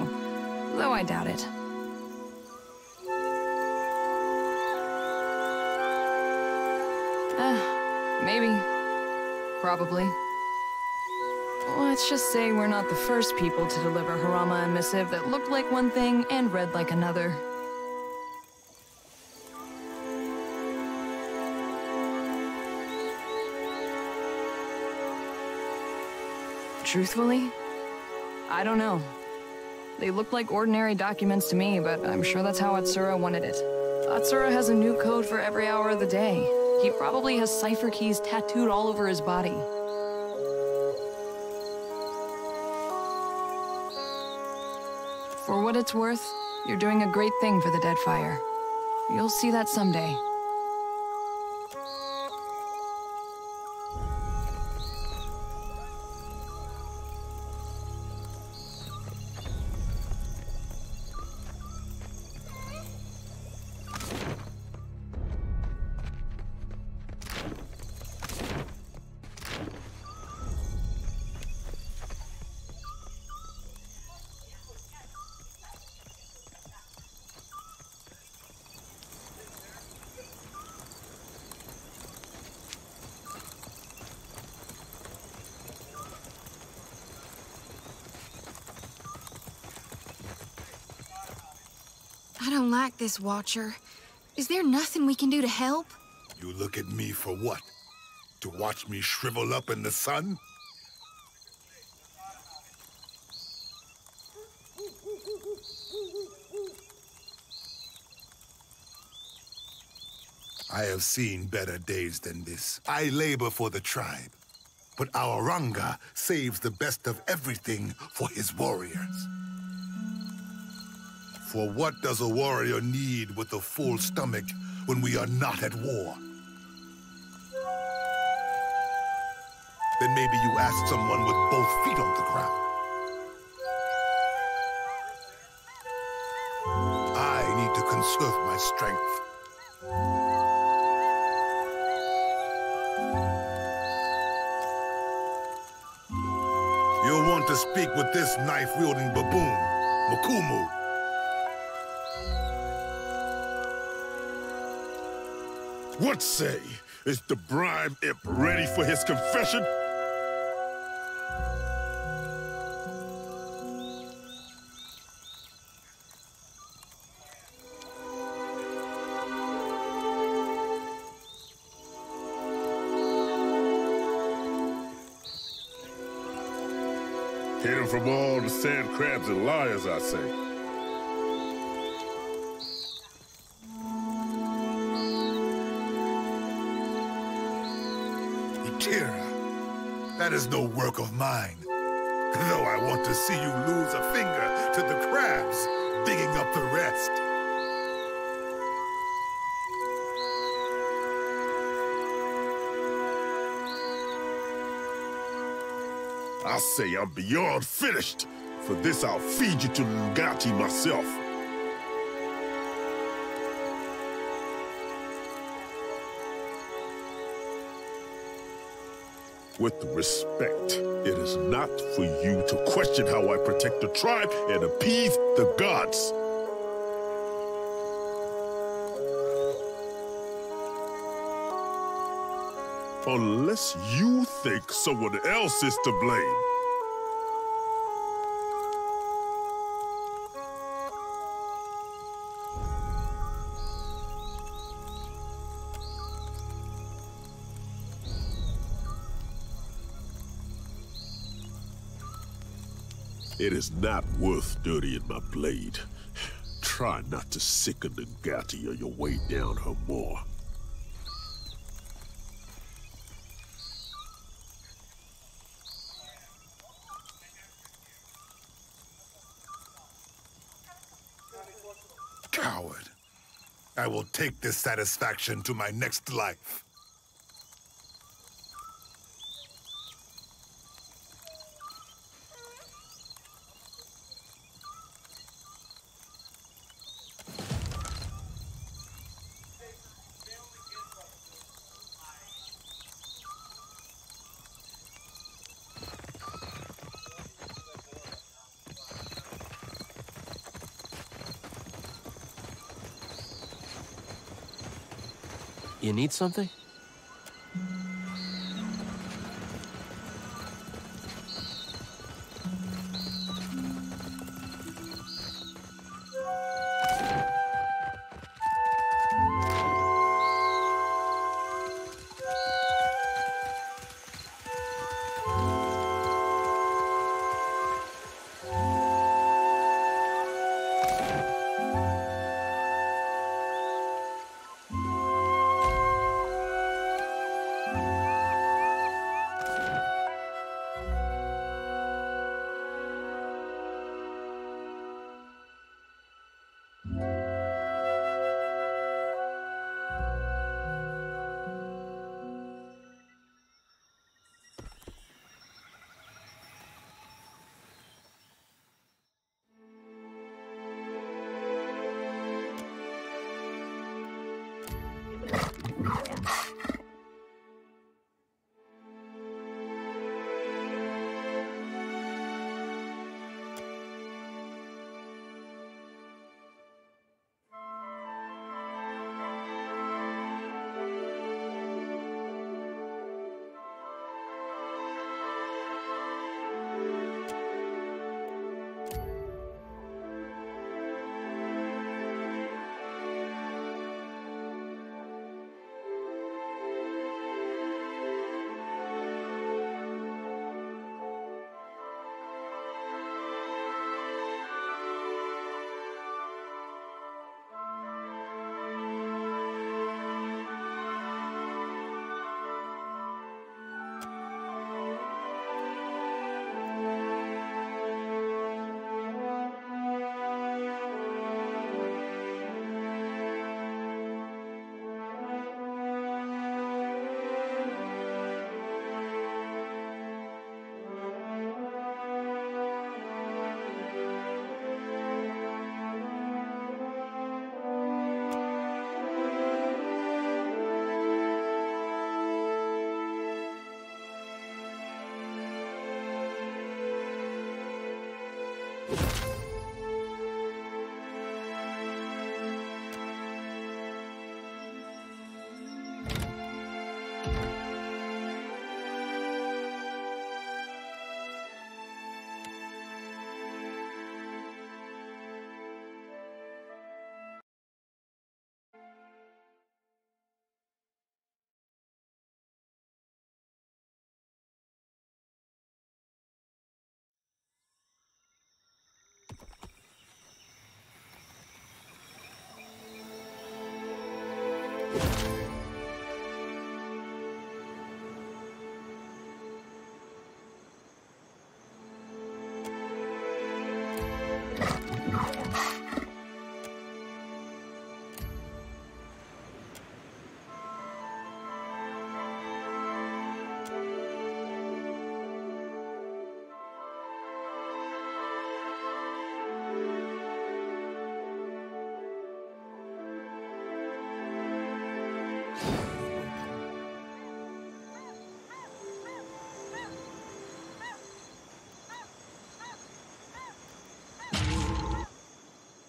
Though I doubt it. Maybe. Probably. Let's just say we're not the first people to deliver Harama a missive that looked like one thing and read like another. Truthfully, I don't know. They look like ordinary documents to me, but I'm sure that's how Atsura wanted it. Atsura has a new code for every hour of the day. He probably has cipher keys tattooed all over his body. For what it's worth, you're doing a great thing for the Deadfire. You'll see that someday. I don't like this, Watcher. Is there nothing we can do to help? You look at me for what? To watch me shrivel up in the sun? I have seen better days than this. I labor for the tribe, but our Ranga saves the best of everything for his warriors. For what does a warrior need with a full stomach when we are not at war? Then maybe you ask someone with both feet on the ground. I need to conserve my strength. You'll want to speak with this knife-wielding baboon, Mukumu. What say? Is the Brime Imp ready for his confession? Hid him from all the sand crabs and liars, I say. That is no work of mine. Though I want to see you lose a finger to the crabs, digging up the rest. I say I'm beyond finished. For this, I'll feed you to Lugati myself. With respect, it is not for you to question how I protect the tribe and appease the gods. Unless you think someone else is to blame. It is not worth dirtying my blade. Try not to sicken Nagati on your way down her more. Coward. I will take this satisfaction to my next life. You need something?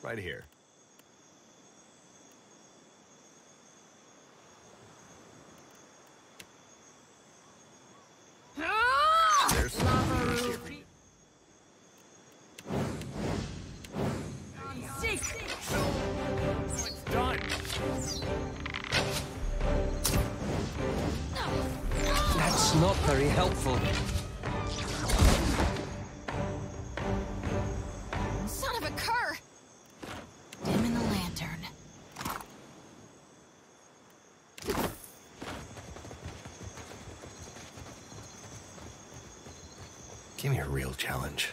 Right here. There's some here for you. It's done. That's not very helpful. Son of a cur! Dim in the lantern. Give me a real challenge.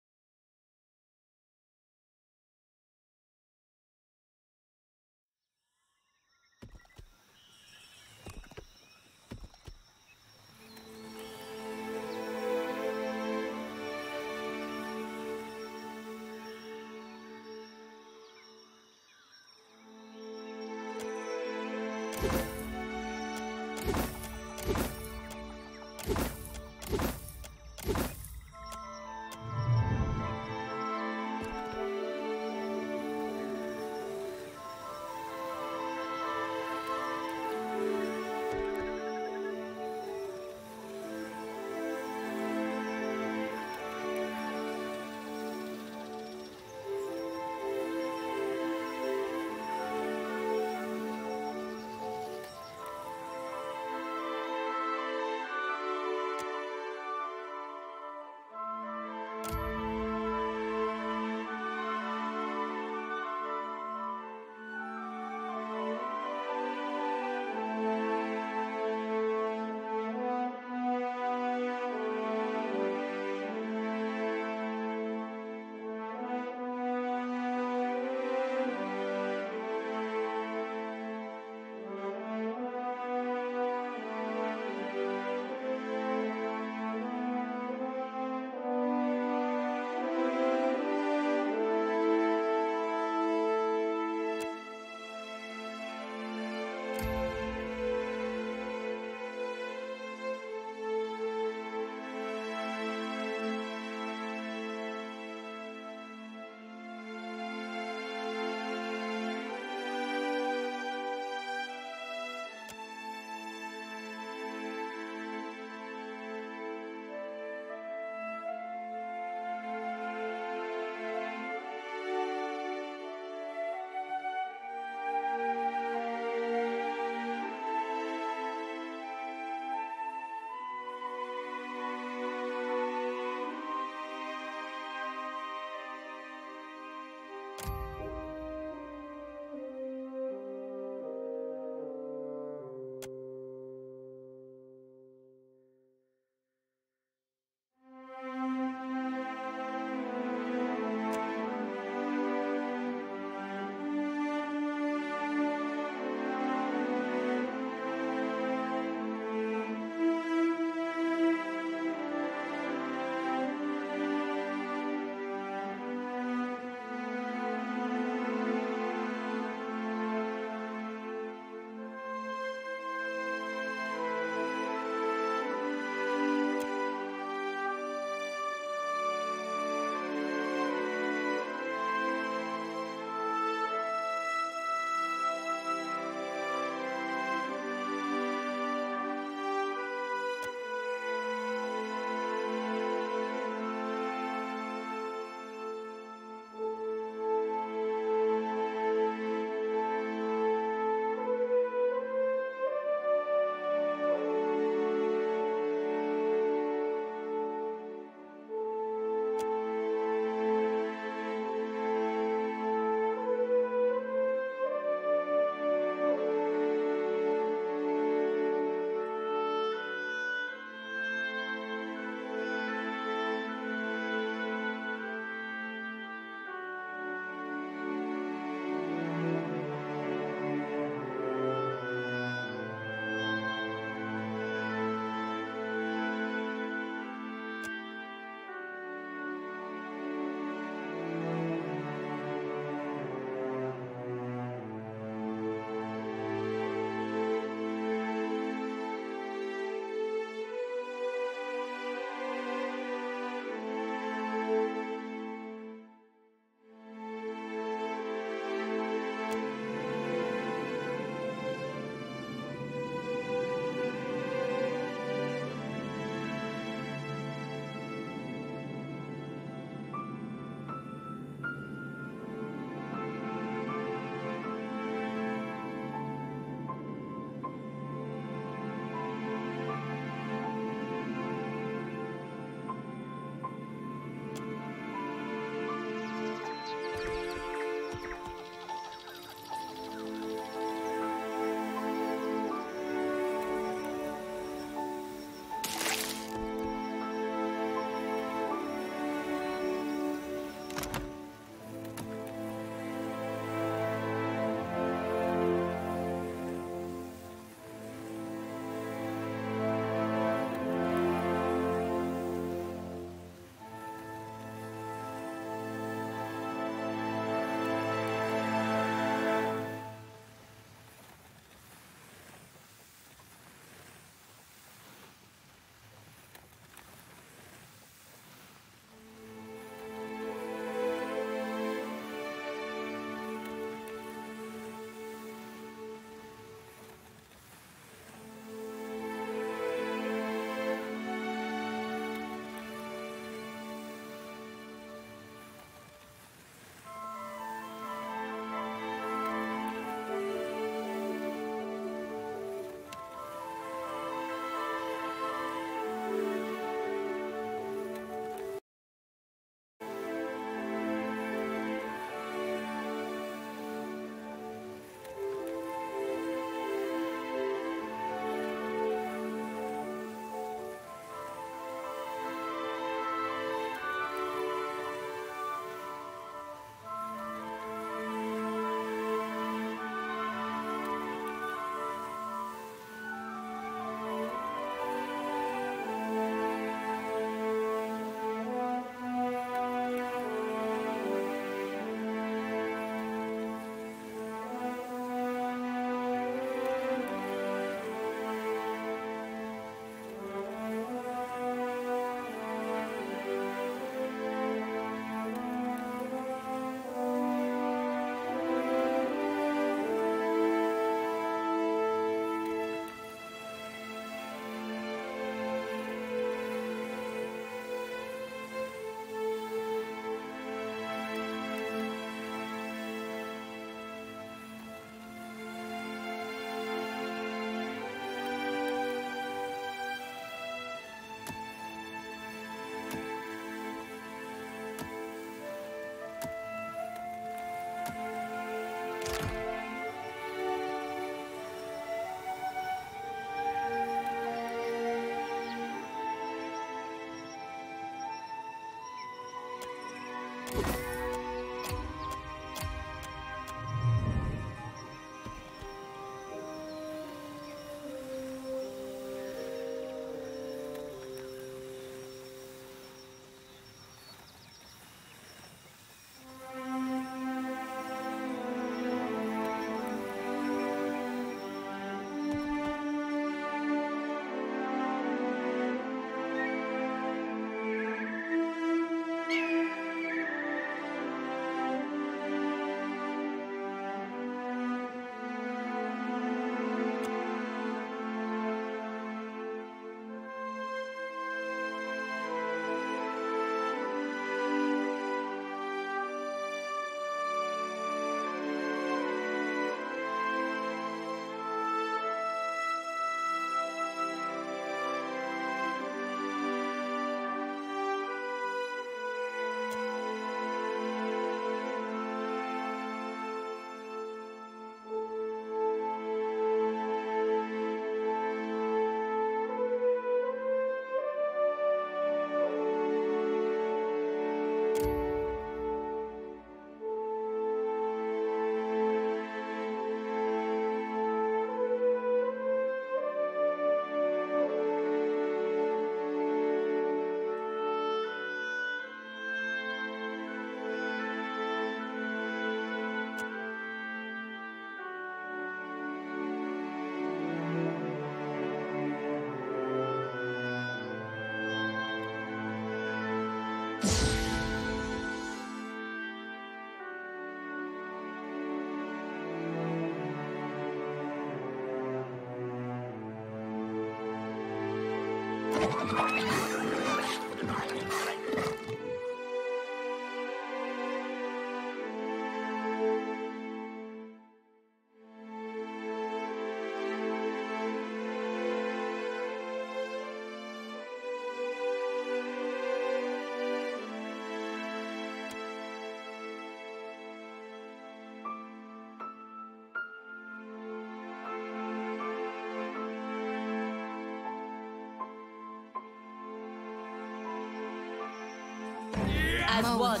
As one.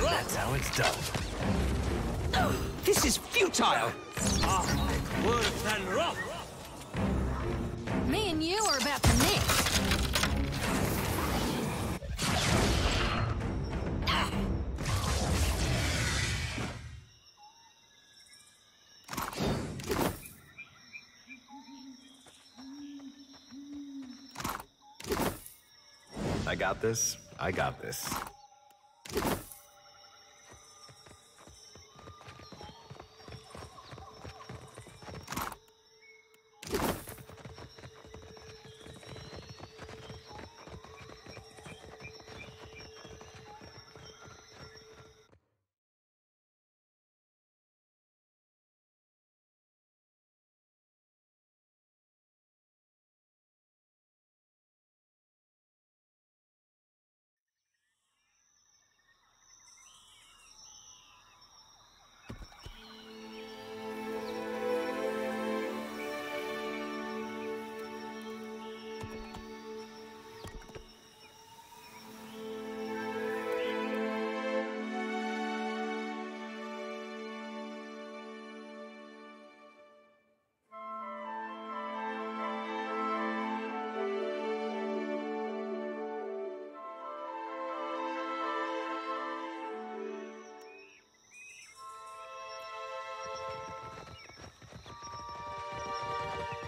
That's how it's done. This is futile! Me and you are about to mix. I got this. I got this.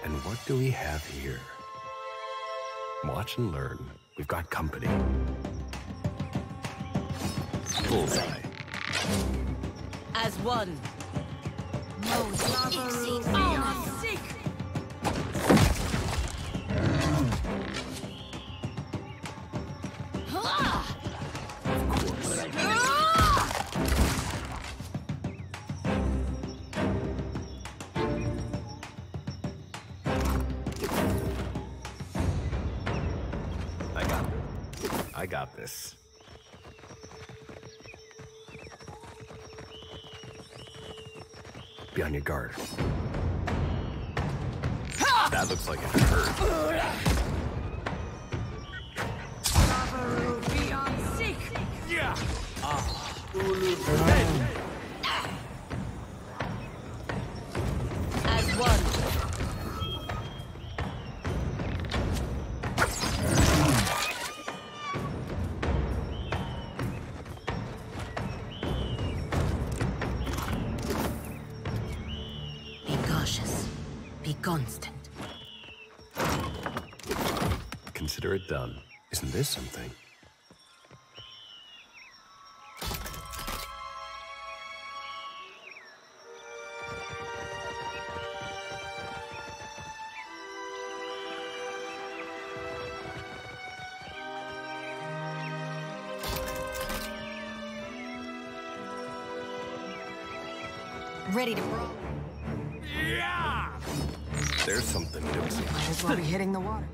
And what do we have here? Watch and learn. We've got company. Bullseye. As one. I got this. Be on your guard. That looks like it hurt. Yeah. As one. Be cautious. Be constant. Consider it done. Isn't this something? Ready to roll. Yeah! There's something new. Might as well be hitting the water.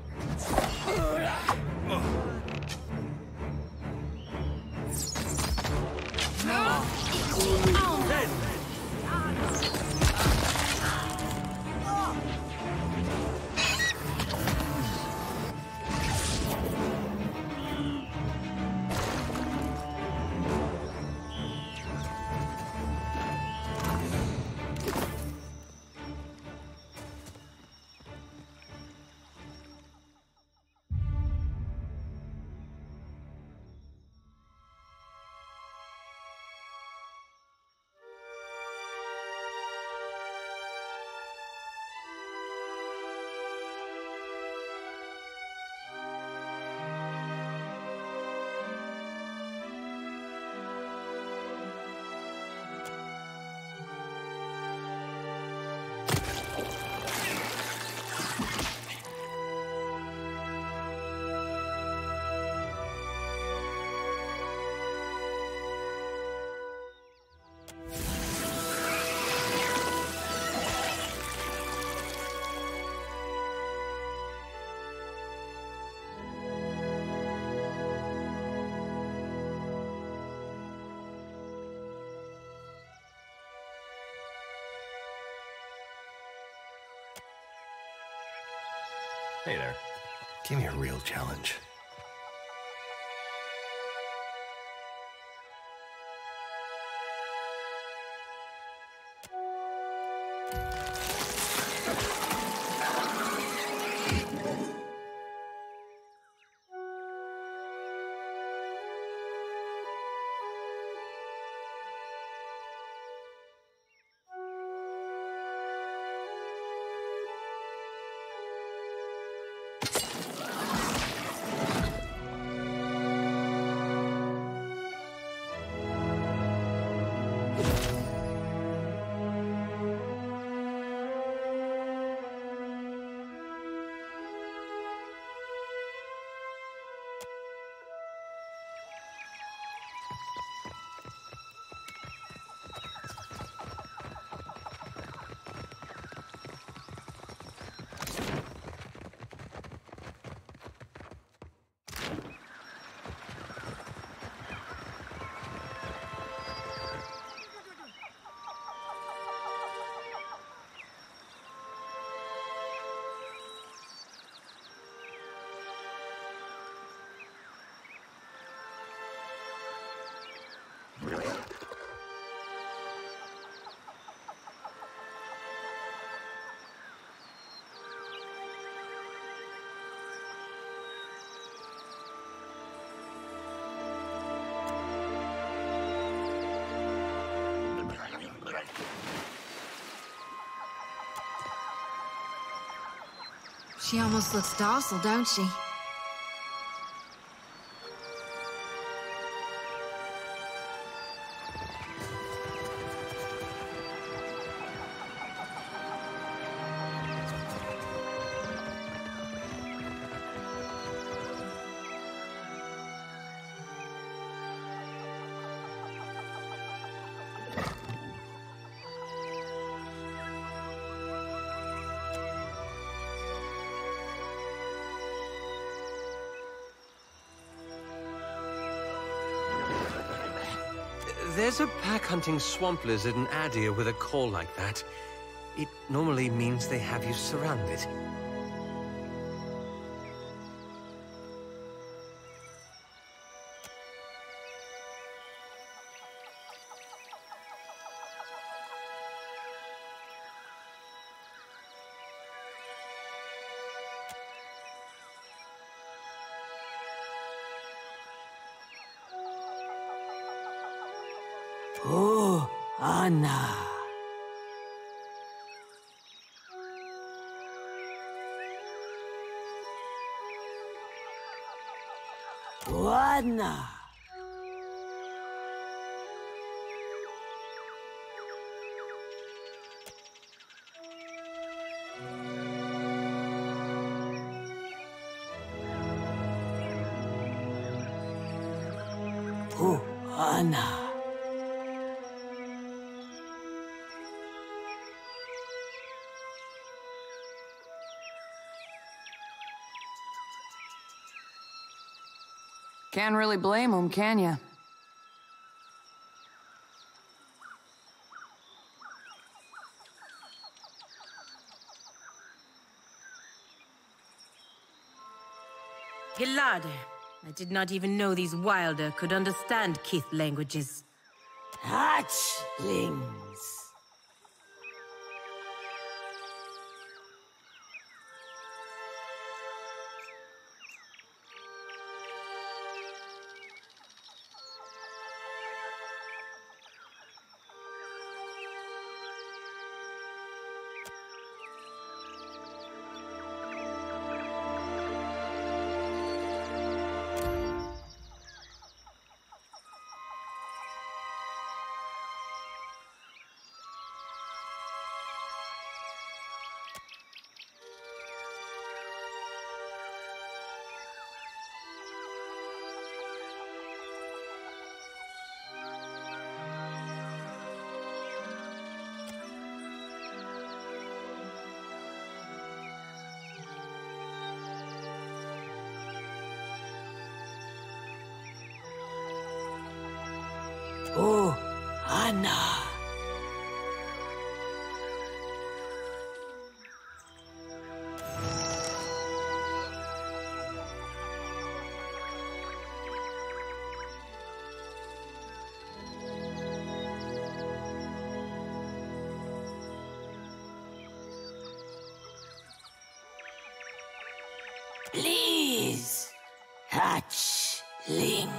Hey there. Give me a real challenge. She almost looks docile, don't she? There's a pack-hunting swamp lizard in Adir with a call like that. It normally means they have you surrounded. Anna. Anna. Anna. Can't really blame him, can ya? Gilade. I did not even know these Wilder could understand Kith languages. Hatchlings. Oh, Anna. Please, hatchlings.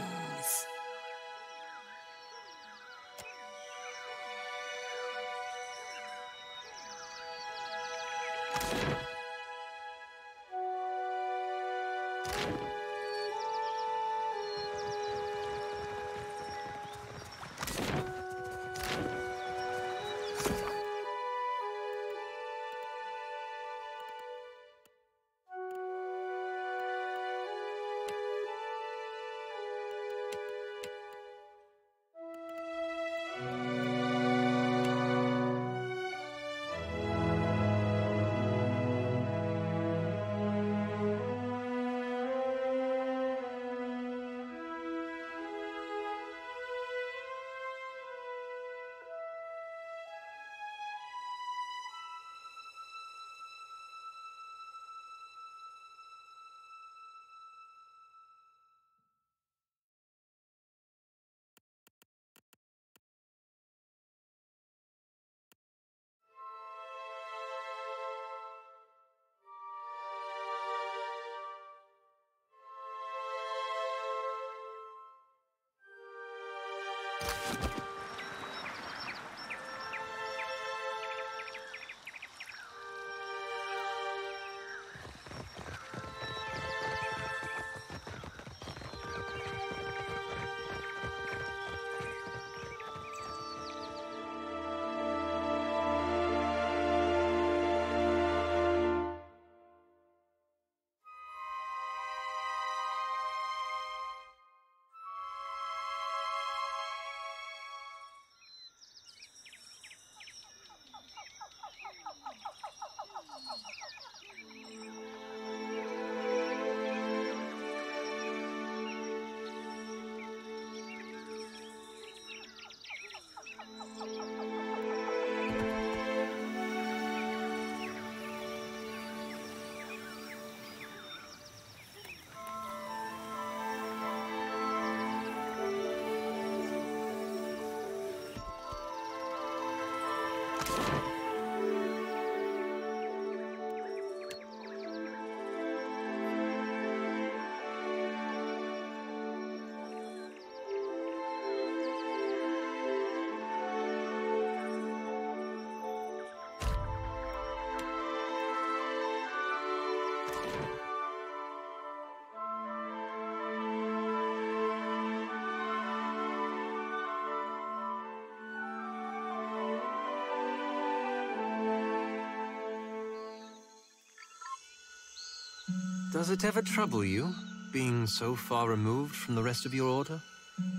Does it ever trouble you, being so far removed from the rest of your order?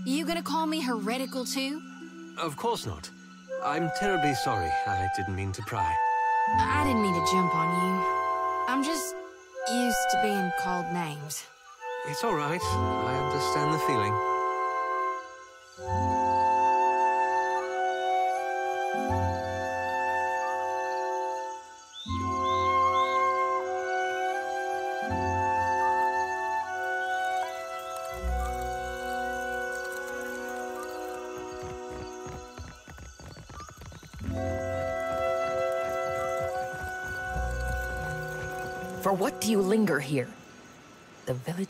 You gonna call me heretical too? Of course not. I'm terribly sorry. I didn't mean to pry. I didn't mean to jump on you. I'm just used to being called names. It's all right. I understand the feeling. For what do you linger here? The village?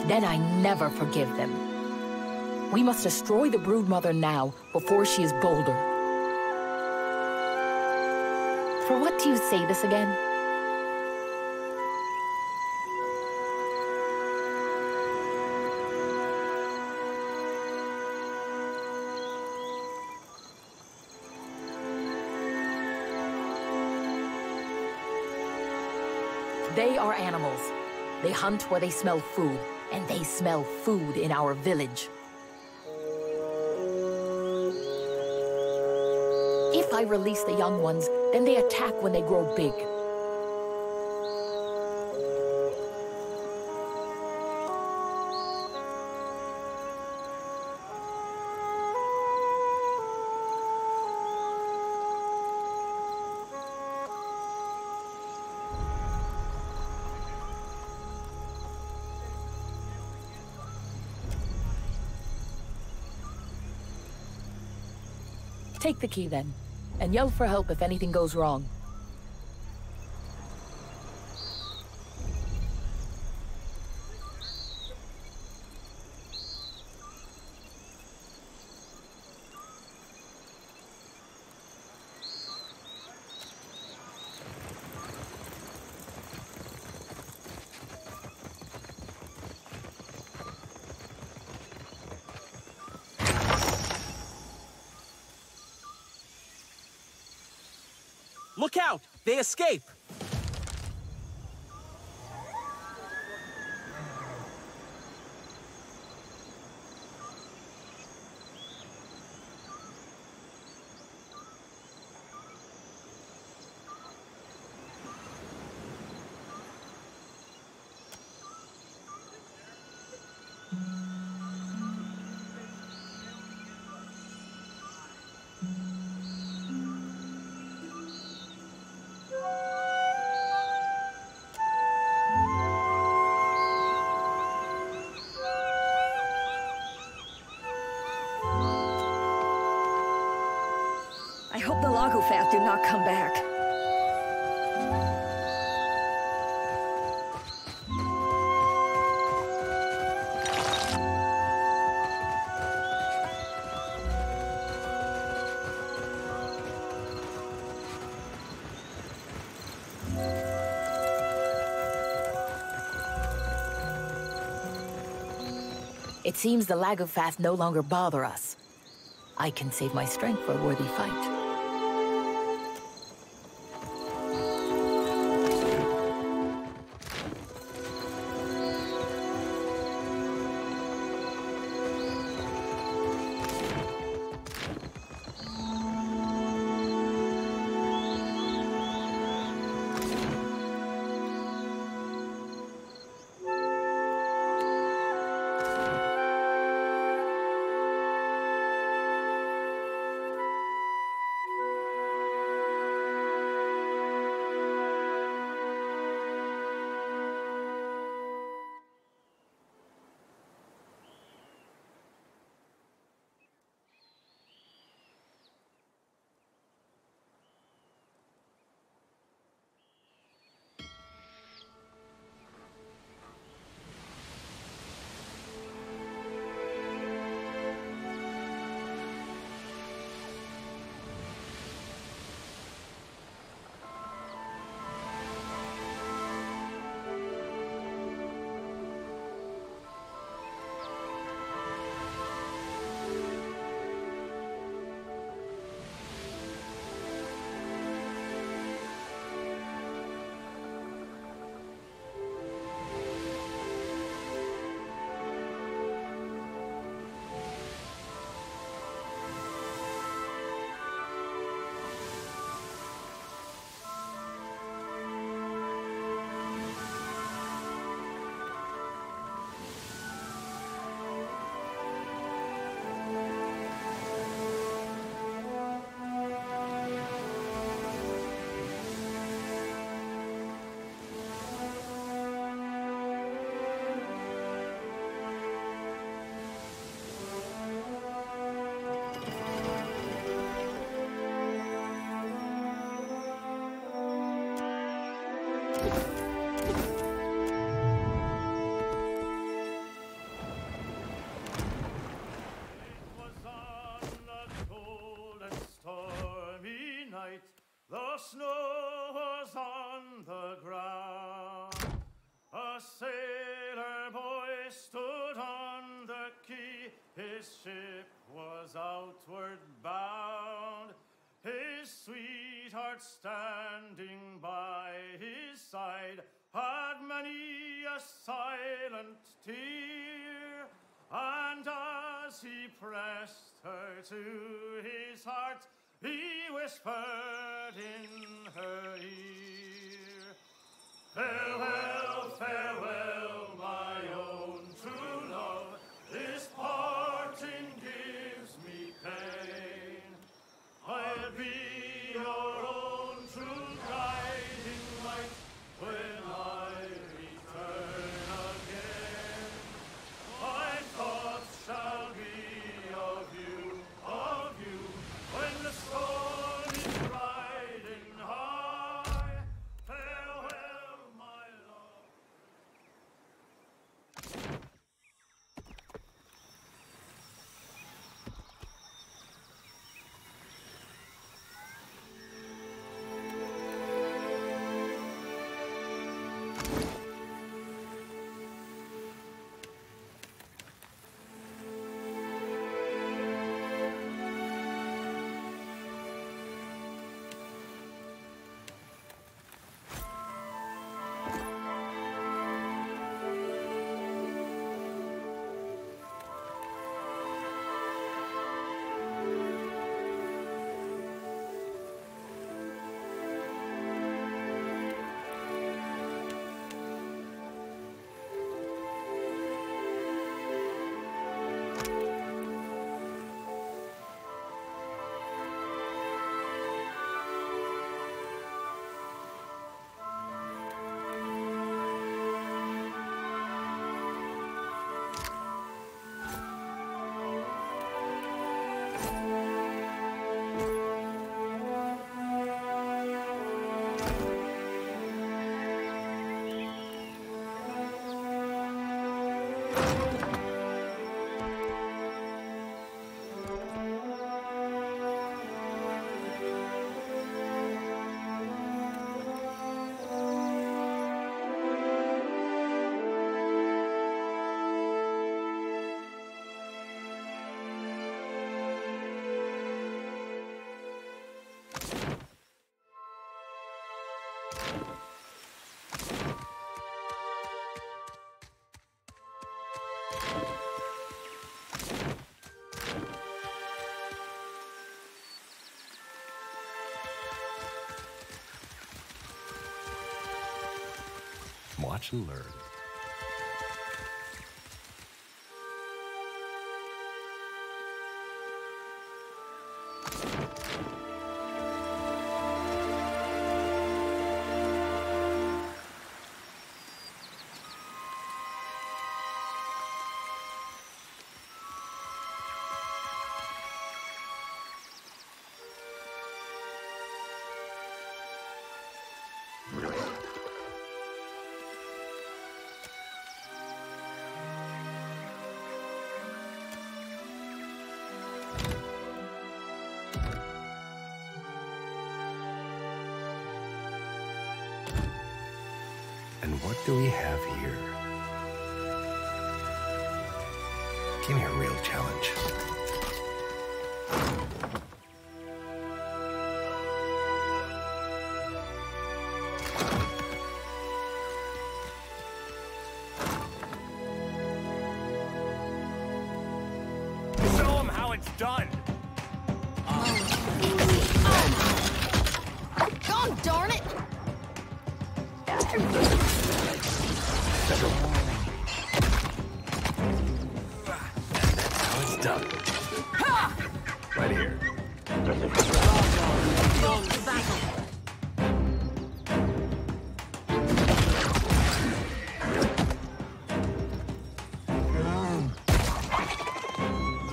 Then I never forgive them. We must destroy the Broodmother now, before she is bolder. For what do you say this again? They are animals. They hunt where they smell food, and they smell food in our village. If I release the young ones, then they attack when they grow big. Take the key then, and yell for help if anything goes wrong. Look out! They escape! I hope the Lagofath do not come back. It seems the Lagofath no longer bother us. I can save my strength for a worthy fight. A sailor boy stood on the quay, his ship was outward bound, his sweetheart standing by his side had many a silent tear, and as he pressed her to his heart, he whispered in her ear, "Farewell, farewell, my own true love, this parting gives me pain. I'll be your own true guiding light when I return again. My thoughts shall be of you, when the storm is riding high. Farewell, my love." Watch and learn. And what do we have here? Give me a real challenge. Show him how it's done. God darn it! How it's done. Right here.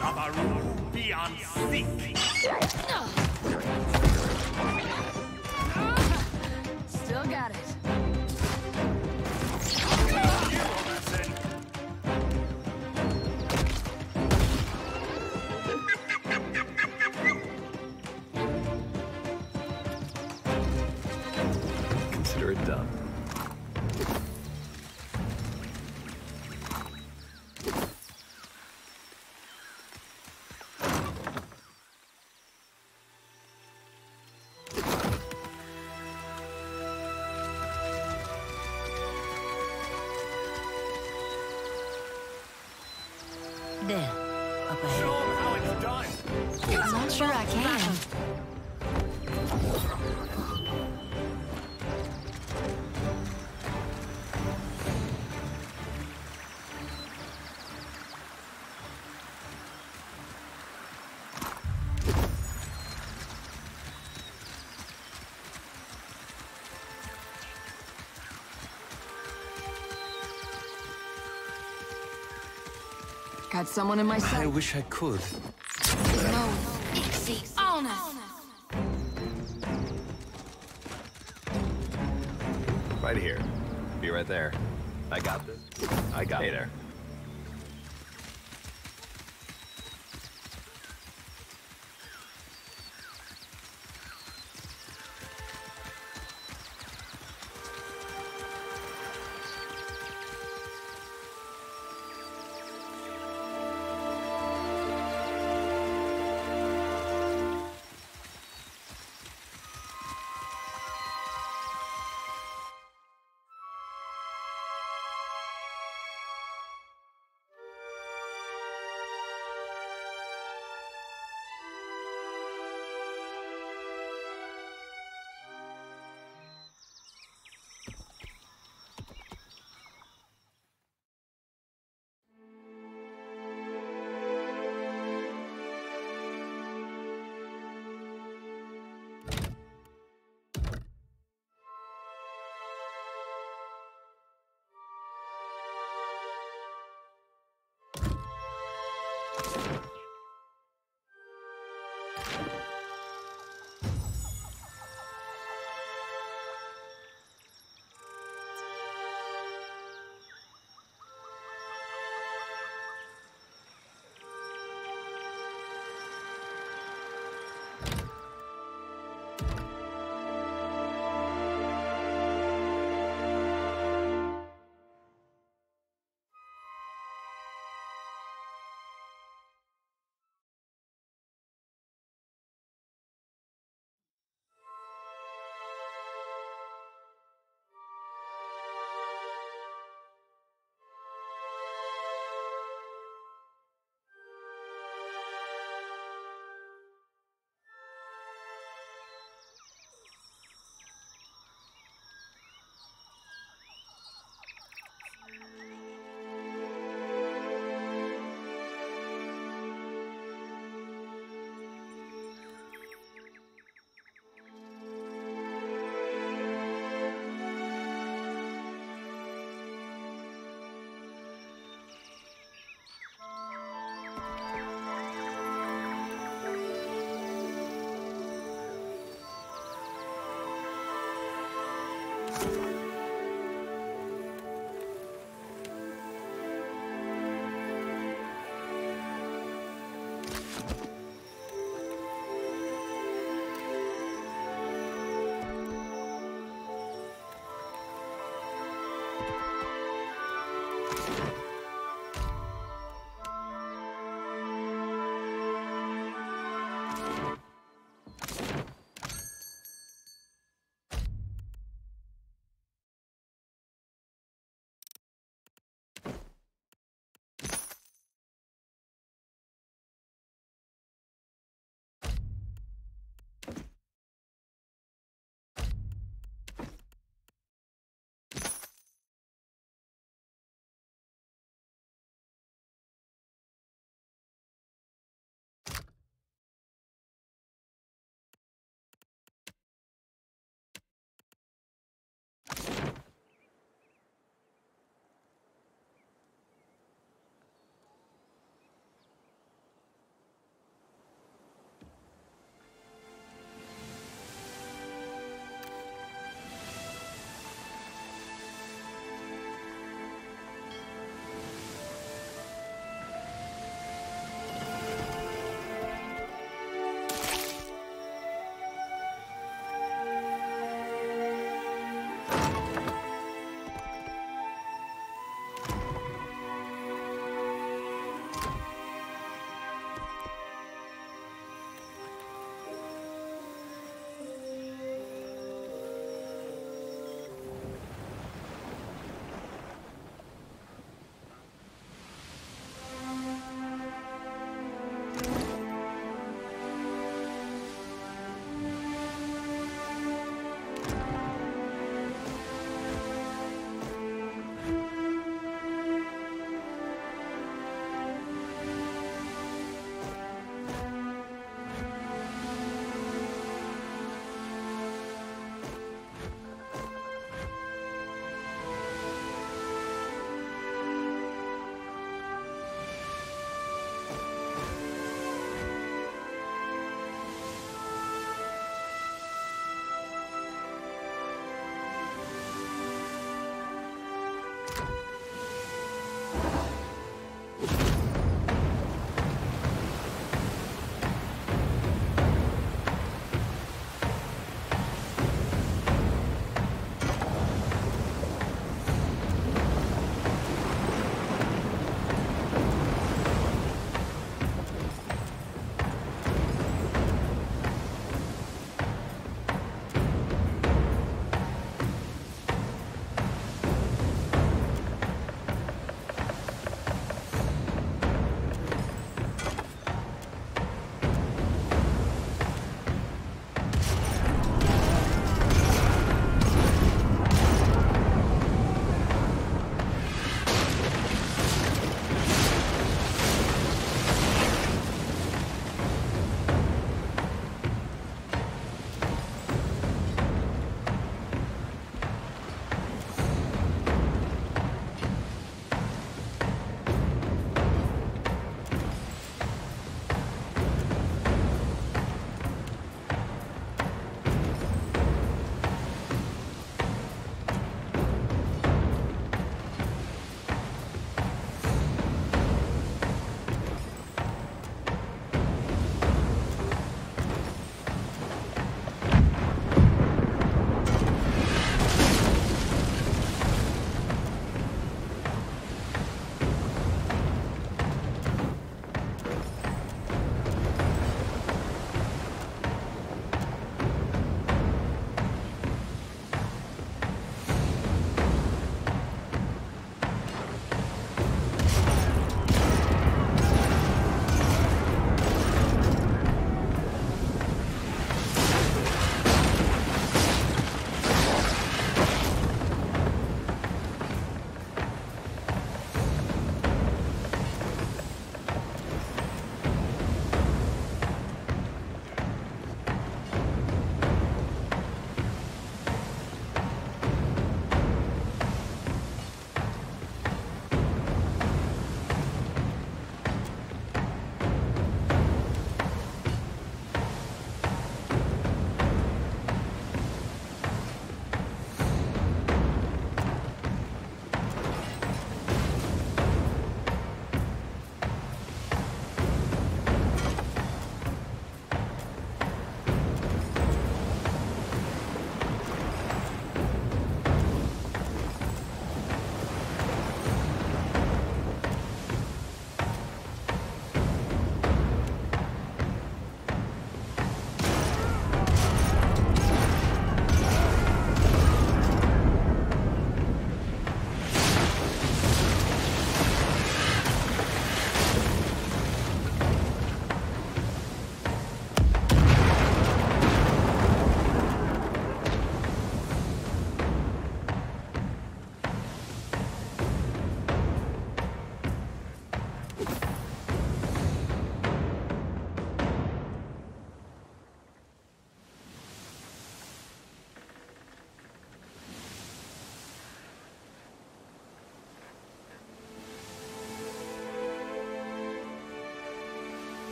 Lavaru beyond seek. Still got it. Consider it done. up ahead. Show 'em how it's done. I'm not sure I can. Got someone in my sight. I wish I could. No, Ixie, on us. Right here. Be right there. I got this. I got it. Hey there.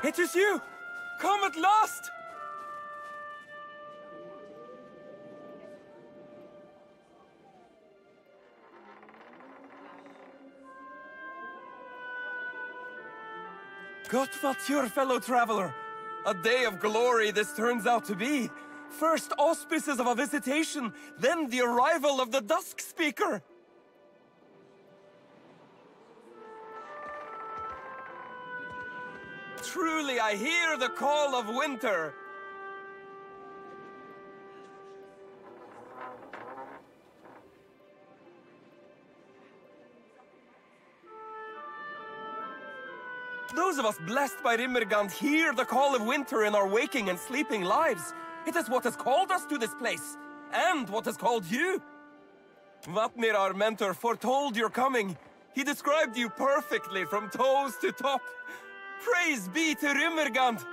It is you! Come at last! Gotvatyr, fellow traveler! A day of glory this turns out to be. First auspices of a visitation, then the arrival of the Dusk Speaker! Truly, I hear the call of winter! Those of us blessed by Rimmergand hear the call of winter in our waking and sleeping lives. It is what has called us to this place, and what has called you. Vatnir, our mentor, foretold your coming. He described you perfectly from toes to top. Praise be to Rimmergand!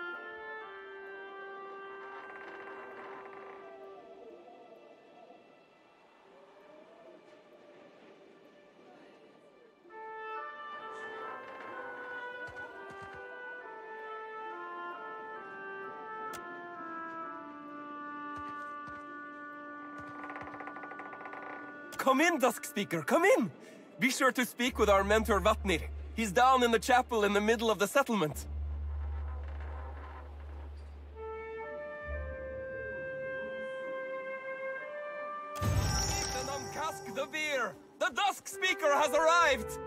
Come in, Dusk Speaker, come in! Be sure to speak with our mentor Vatnir. He's down in the chapel in the middle of the settlement. Kask the beer! The Dusk Speaker has arrived!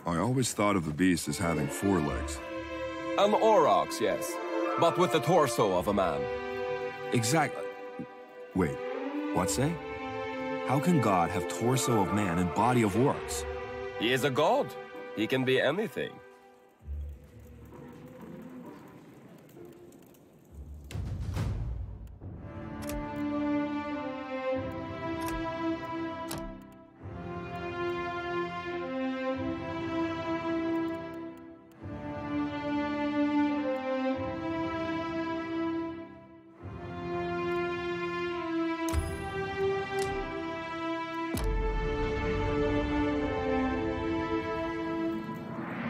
I always thought of the beast as having 4 legs. An aurochs, yes. But with the torso of a man. Exactly. Wait, what say? How can God have torso of man and body of orcs? He is a god. He can be anything.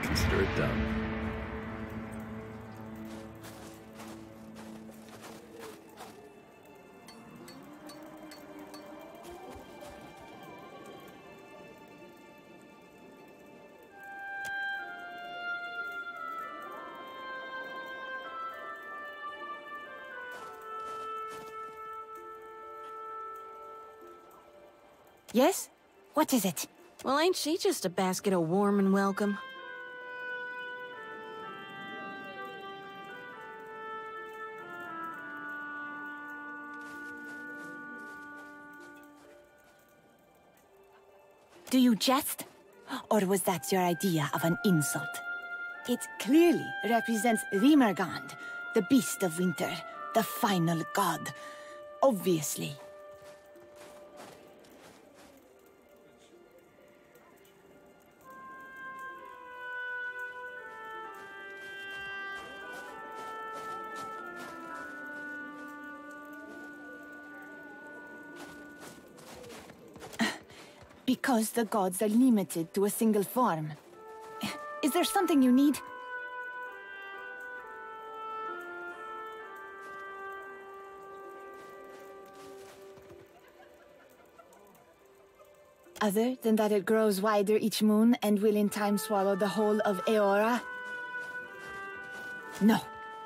Consider it done. Yes? What is it? Well, ain't she just a basket of warm and welcome? Do you jest? Or was that your idea of an insult? It clearly represents Rimmergand, the beast of winter, the final god. Obviously. Because the gods are limited to a single form. Is there something you need? Other than that it grows wider each moon and will in time swallow the whole of Eora? No,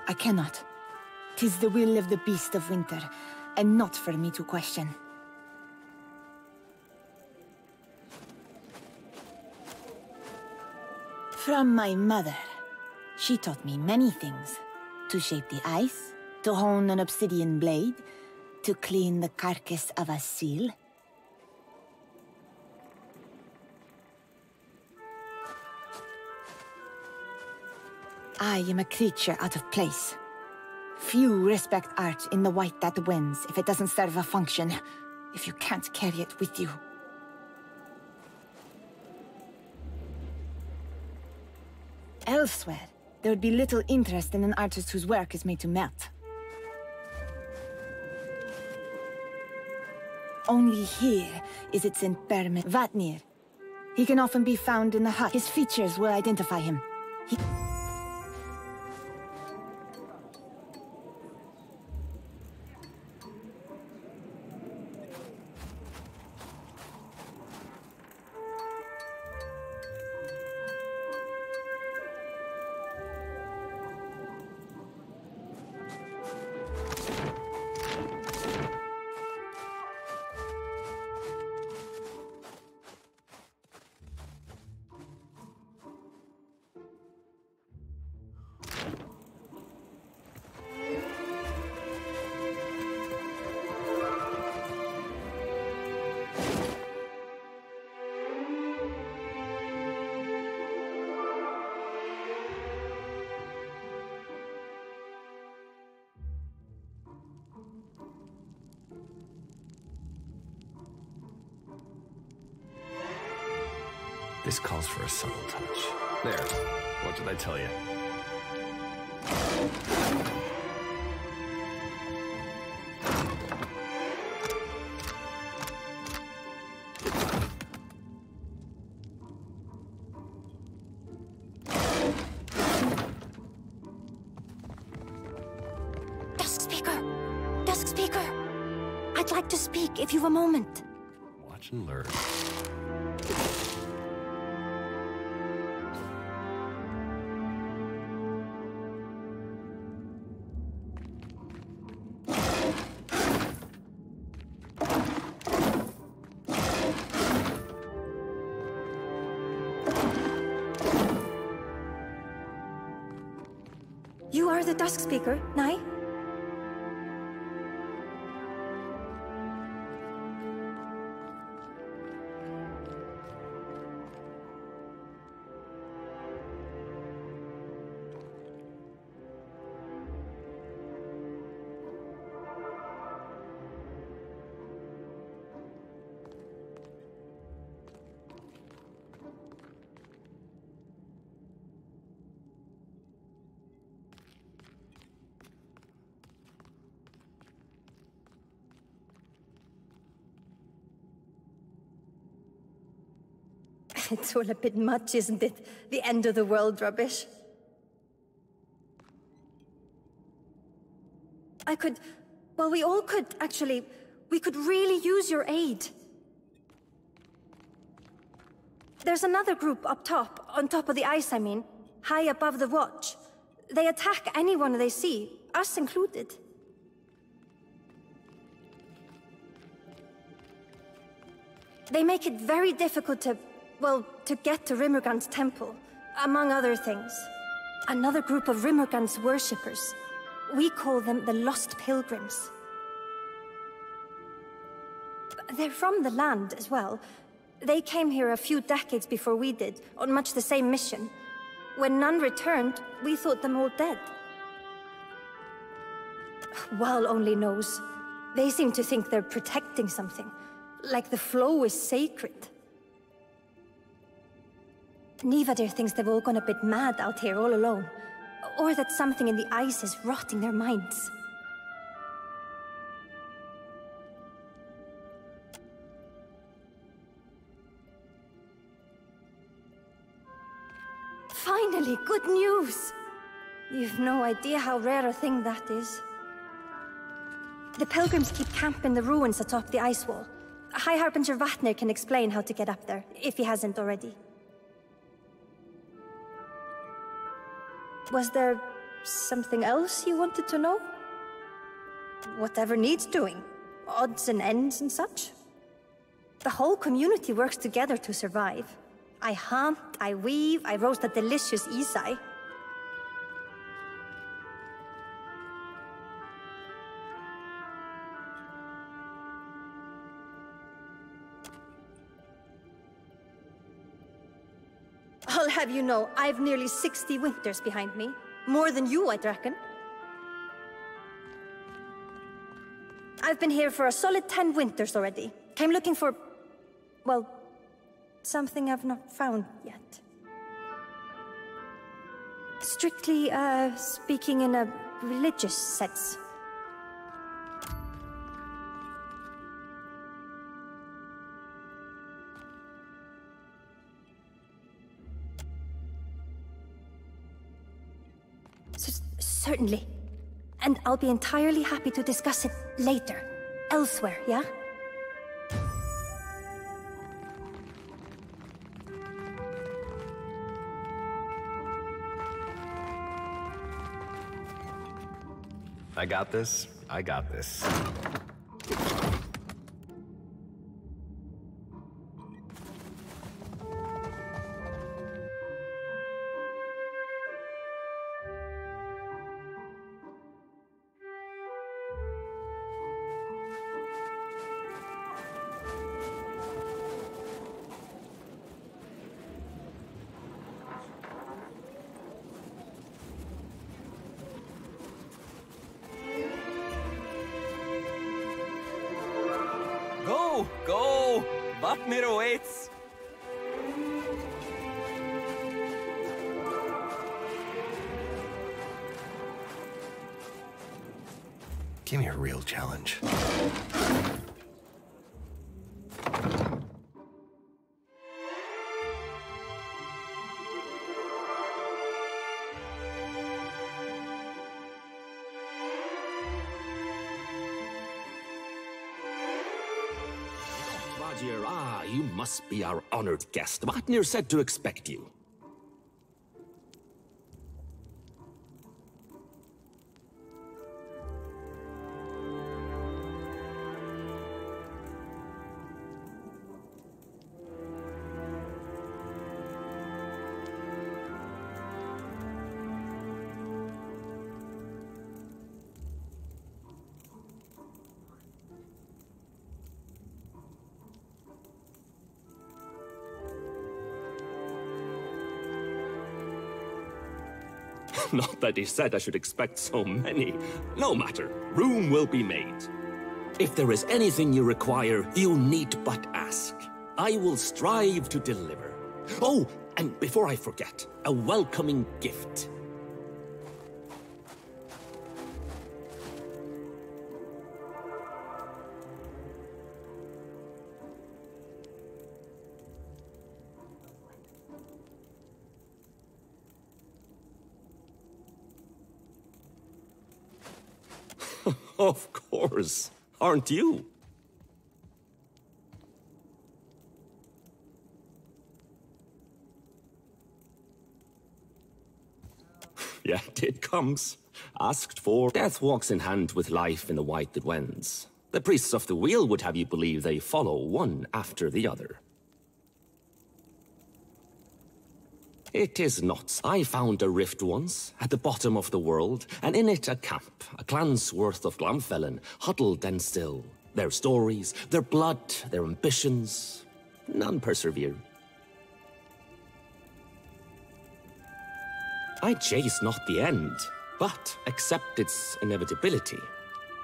I cannot. 'Tis the will of the beast of winter, and not for me to question. From my mother. She taught me many things. To shape the ice, to hone an obsidian blade, to clean the carcass of a seal. I am a creature out of place. Few respect art in the white that wins if it doesn't serve a function, if you can't carry it with you. Elsewhere, there would be little interest in an artist whose work is made to melt. Only here is its impermanent Vatnir. He can often be found in the hut. His features will identify him. This calls for a subtle touch. There. What did I tell you? Dusk Speaker! Dusk Speaker! I'd like to speak if you've a moment. Watch and learn. You are the Dusk Speaker, Nai? It's all a bit much, isn't it? The end of the world rubbish. Well, we all could, actually. We could really use your aid. There's another group up top, on top of the ice, I mean. High above the watch. They attack anyone they see, us included. They make it very difficult to get to Rimmergund's temple, among other things. Another group of Rimmergund's worshippers. We call them the Lost Pilgrims. They're from the land as well. They came here a few decades before we did, on much the same mission. When none returned, we thought them all dead. Wal only knows. They seem to think they're protecting something, like the flow is sacred. Nivadir thinks they've all gone a bit mad out here all alone. Or that something in the ice is rotting their minds. Finally, good news! You've no idea how rare a thing that is. The pilgrims keep camp in the ruins atop the ice wall. High Harbinger Vatnir can explain how to get up there, if he hasn't already. Was there something else you wanted to know? Whatever needs doing. Odds and ends and such. The whole community works together to survive. I hunt, I weave, I roast a delicious isai. I'll have you know, I've nearly 60 winters behind me. More than you, I'd reckon. I've been here for a solid 10 winters already. Came looking for... well, something I've not found yet. Strictly, speaking in a religious sense. Certainly. And I'll be entirely happy to discuss it later. Elsewhere, yeah? I got this. I got this. Go! Vatnir awaits! Give me a real challenge. You must be our honored guest. Vatnir said to expect you. Not that he said I should expect so many. No matter, room will be made. If there is anything you require, you need but ask. I will strive to deliver. Oh, and before I forget, a welcoming gift. Of course. Aren't you? Yet it comes. Asked for. Death walks in hand with life in the white that wends. The priests of the wheel would have you believe they follow one after the other. It is not. I found a rift once, at the bottom of the world, and in it a camp, a clan's worth of Glamfellen, huddled and still. Their stories, their blood, their ambitions, none persevere. I chase not the end, but accept its inevitability.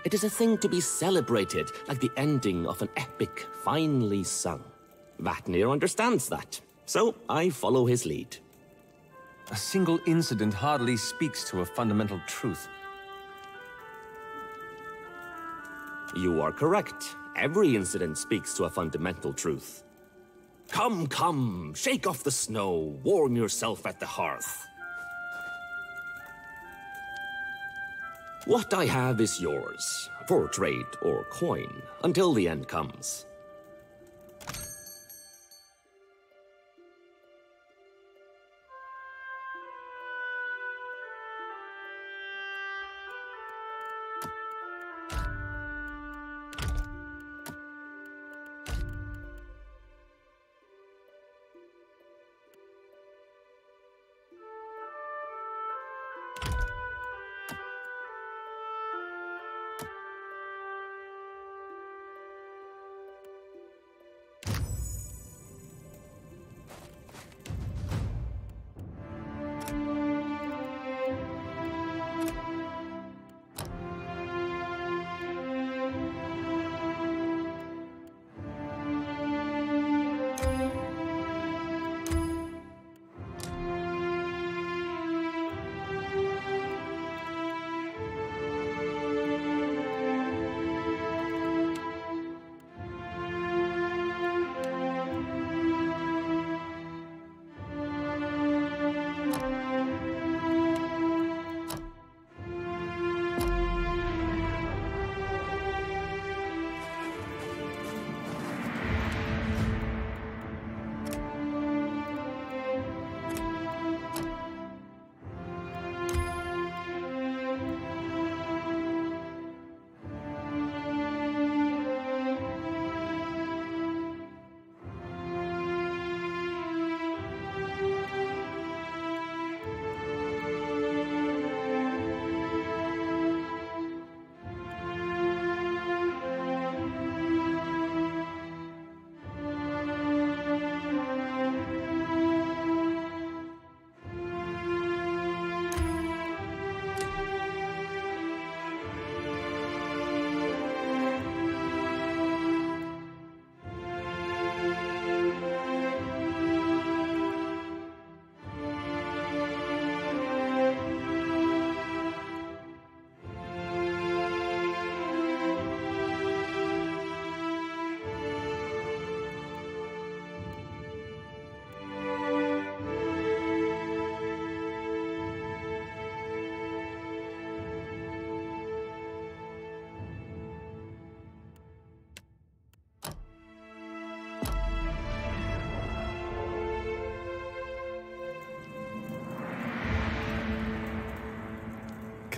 It is a thing to be celebrated, like the ending of an epic finely sung. Vatnir understands that, so I follow his lead. A single incident hardly speaks to a fundamental truth. You are correct. Every incident speaks to a fundamental truth. Come, come, shake off the snow, warm yourself at the hearth. What I have is yours, for trade or coin, until the end comes.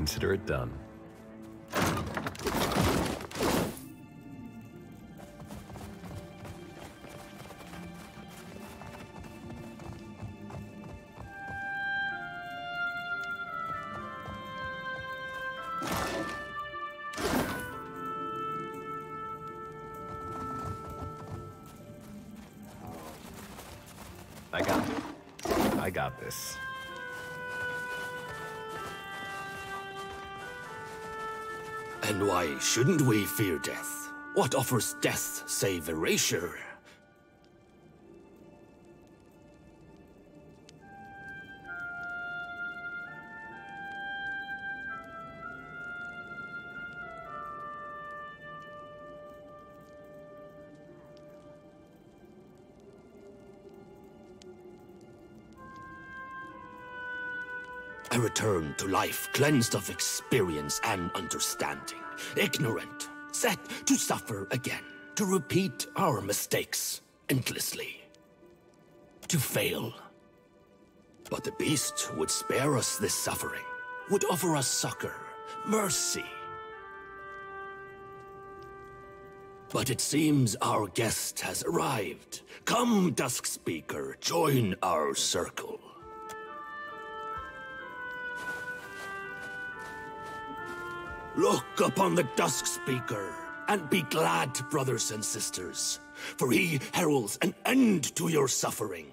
consider it done. I got this. And why shouldn't we fear death? What offers death save erasure? I return to life cleansed of experience and understanding, ignorant, set to suffer again, to repeat our mistakes endlessly, to fail. But the beast would spare us this suffering, would offer us succor, mercy. But it seems our guest has arrived. Come, Dusk Speaker, join our circle. Look upon the Dusk Speaker, and be glad, brothers and sisters, for he heralds an end to your suffering.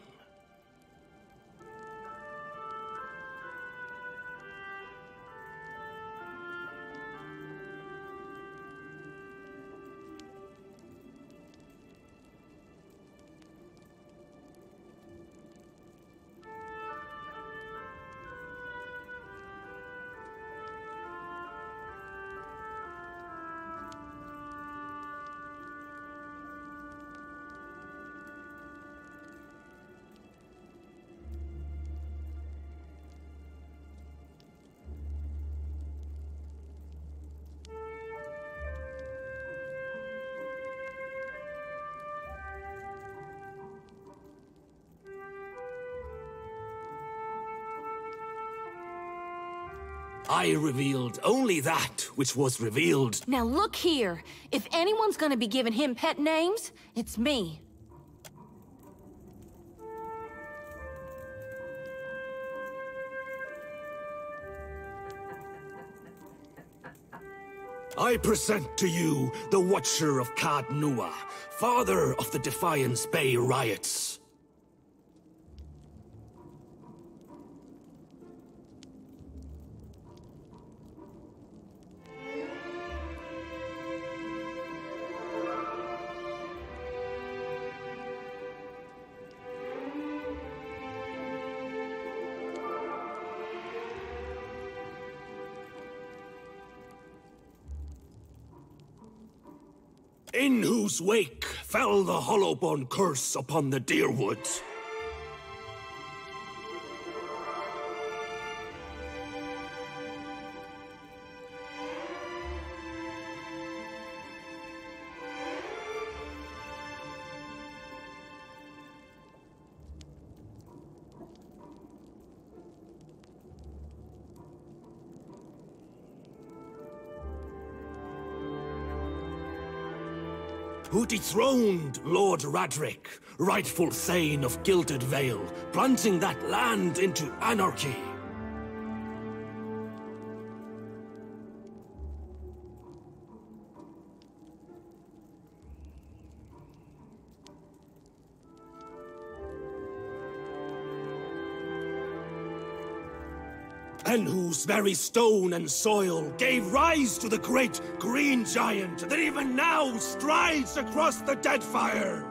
I revealed only that which was revealed. Now look here. If anyone's gonna be giving him pet names, it's me. I present to you the Watcher of Cad Nua, father of the Defiance Bay riots. In whose wake fell the Hollowbone curse upon the Deerwoods. Who dethroned Lord Radric, rightful Thane of Gilded Vale, plunging that land into anarchy. And whose very stone and soil gave rise to the great green giant that even now strides across the Deadfire.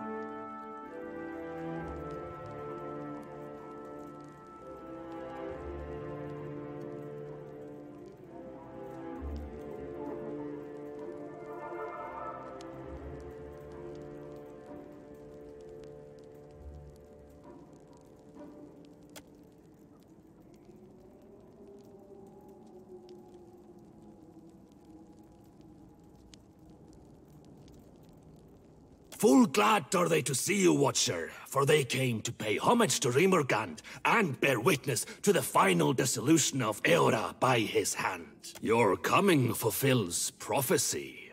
Full glad are they to see you, Watcher, for they came to pay homage to Rimmergand and bear witness to the final dissolution of Eora by his hand. Your coming fulfills prophecy.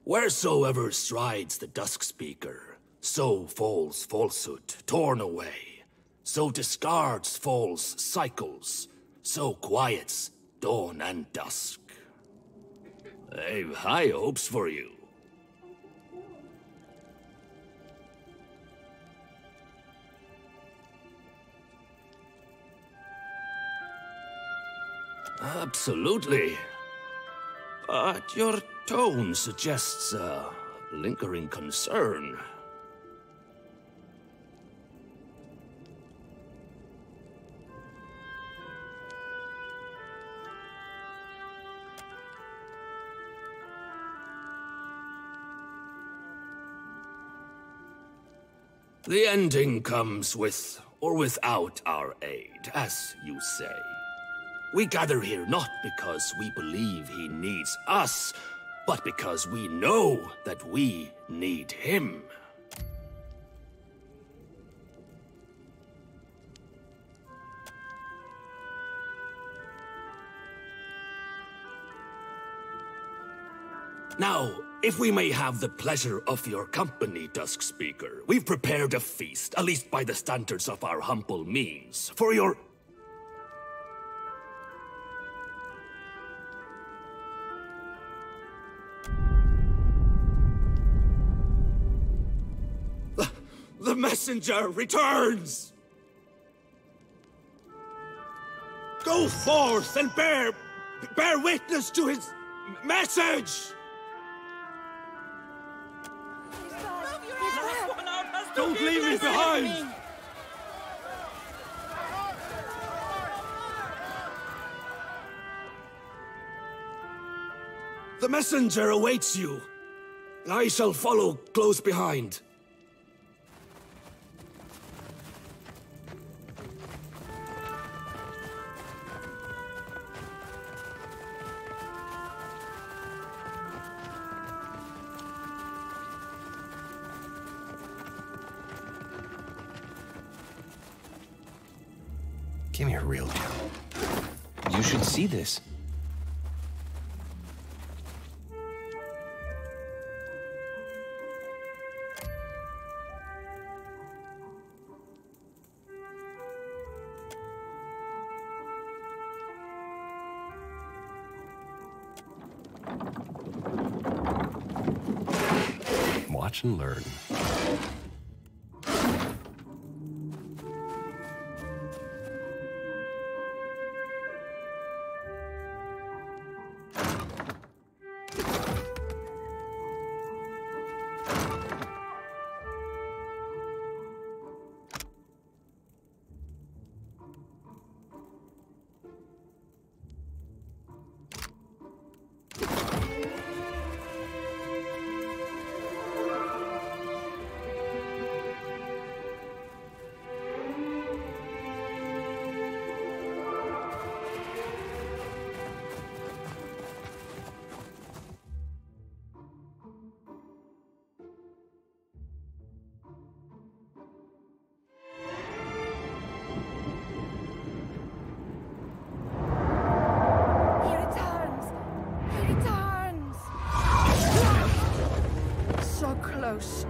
Wheresoever strides the Dusk Speaker, so falls falsehood, torn away. So discards false cycles, so quiets dawn and dusk. I've high hopes for you. Absolutely. But your tone suggests a lingering concern. The ending comes with or without our aid, as you say. We gather here not because we believe he needs us, but because we know that we need him. Now, if we may have the pleasure of your company, Dusk Speaker, we've prepared a feast, at least by the standards of our humble means, for your... The messenger returns! Go forth and bear witness to his message! Don't leave me behind! The messenger awaits you. I shall follow close behind. Give me a real deal. You should see this. Watch and learn.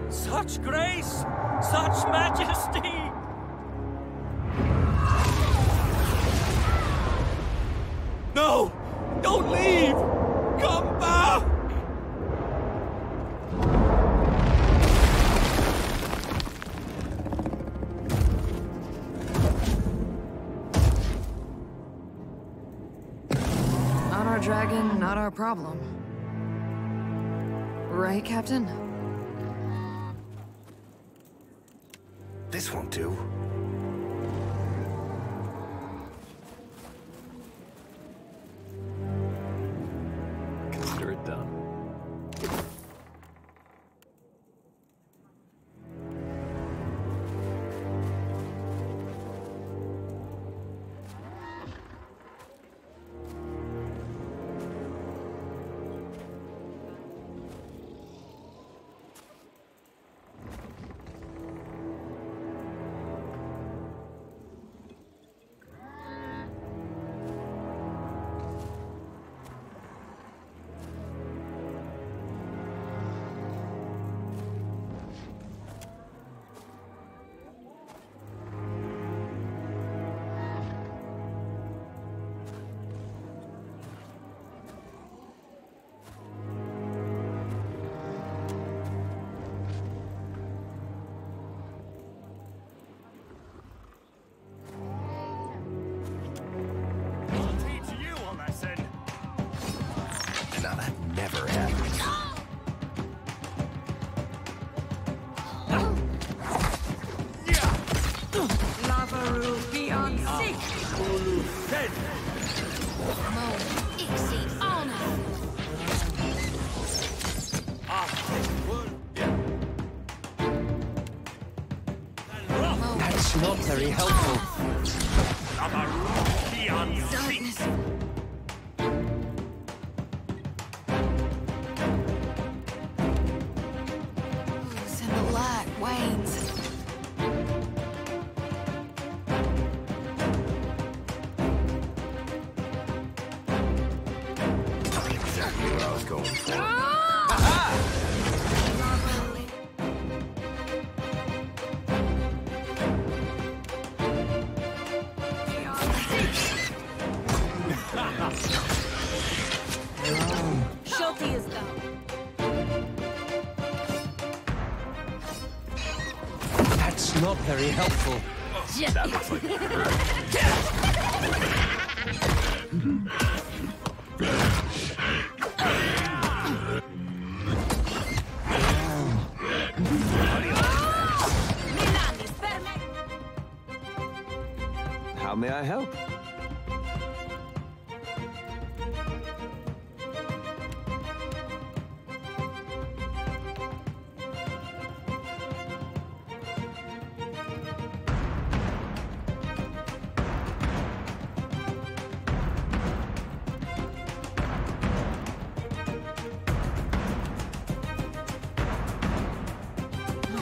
Such grace! Such majesty! No! Don't leave! Come back! Not our dragon, not our problem. Right, Captain? This won't do. Consider it done. That's not very helpful. Darkness. And the light wanes. Exactly what I was going for. Shorty is down. That's not very helpful. That looks like it hurt. How may I help?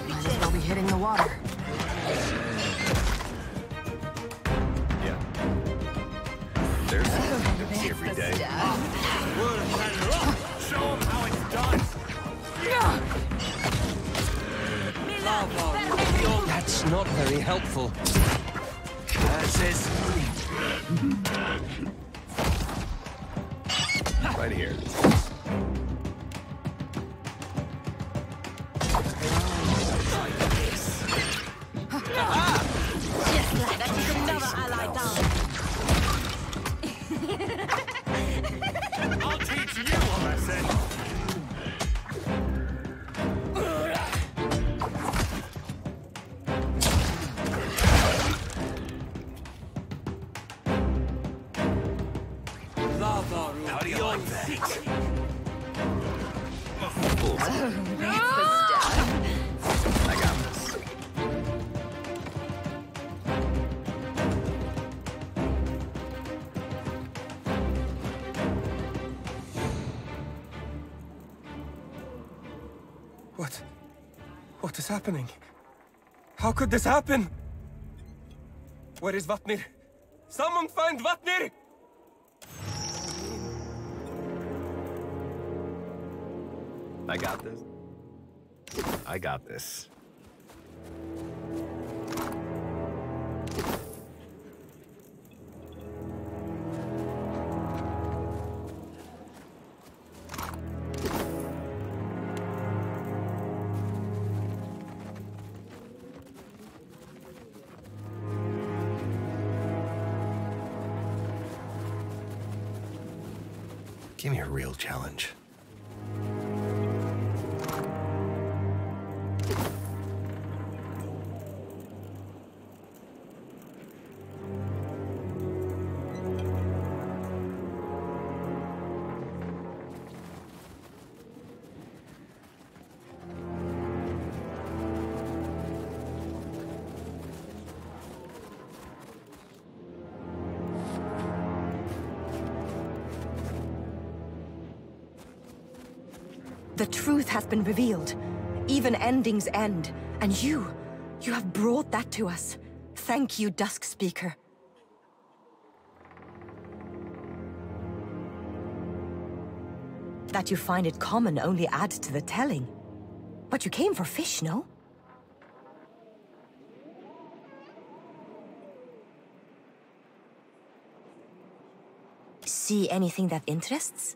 Might as well be hitting the water. Yeah. There's something every day. Show them how it's done. That's not very helpful. Right here. That is another ally down. I'll teach you a lesson. How do you like that? I got this. What is happening? How could this happen? Where is Vatnir? Someone find Vatnir! I got this. I got this. Give me a real challenge. The truth has been revealed. Even endings end. And you have brought that to us. Thank you, Dusk Speaker. That you find it common only adds to the telling. But you came for fish, no? See anything that interests?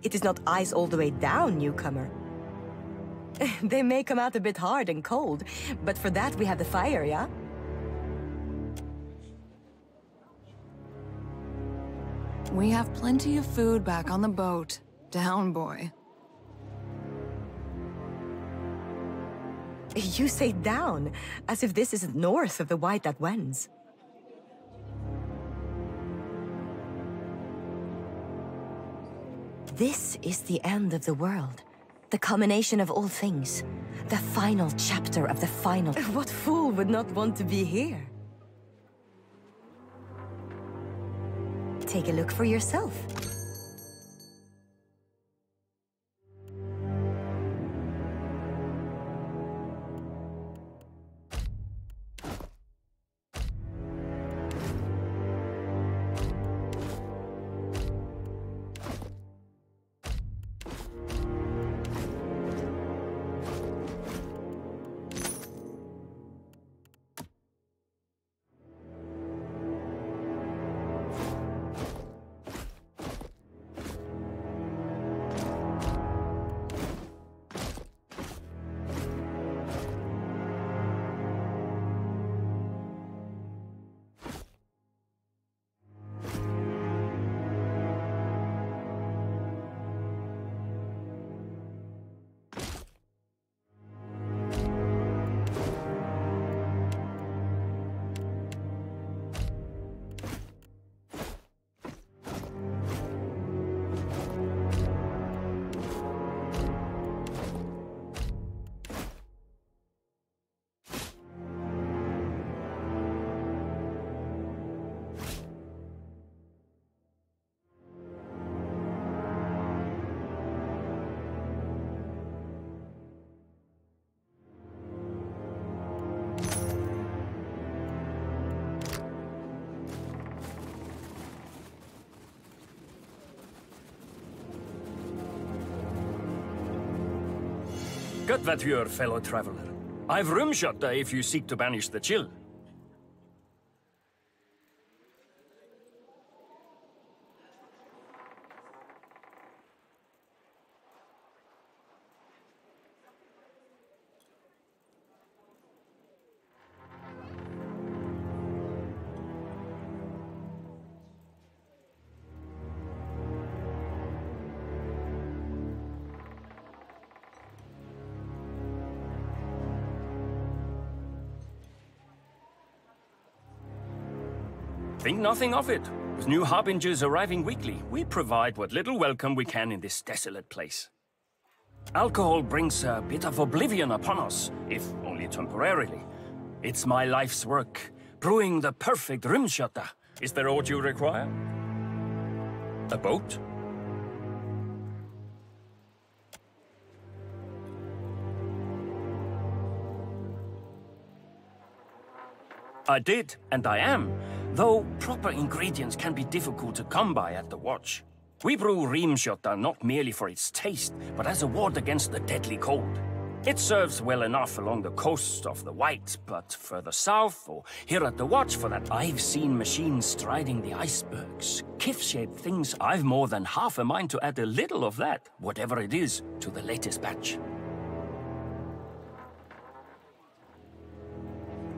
It is not ice all the way down, newcomer. They may come out a bit hard and cold, but for that we have the fire, yeah? We have plenty of food back on the boat. Down, boy. You say down, as if this isn't north of the White that wends. This is the end of the world. The culmination of all things. The final chapter of the final... What fool would not want to be here? Take a look for yourself. Good Vature, fellow traveler. I've Rumshotta if you seek to banish the chill. Think nothing of it. With new harbingers arriving weekly, we provide what little welcome we can in this desolate place. Alcohol brings a bit of oblivion upon us, if only temporarily. It's my life's work, brewing the perfect Rumshotta. Is there aught you require? A boat? I did, and I am. Though proper ingredients can be difficult to come by at the Watch. We brew Rimshotta not merely for its taste, but as a ward against the deadly cold. It serves well enough along the coast of the White, but further south, or here at the Watch for that, I've seen machines striding the icebergs. Kif-shaped things, I've more than half a mind to add a little of that, whatever it is, to the latest batch.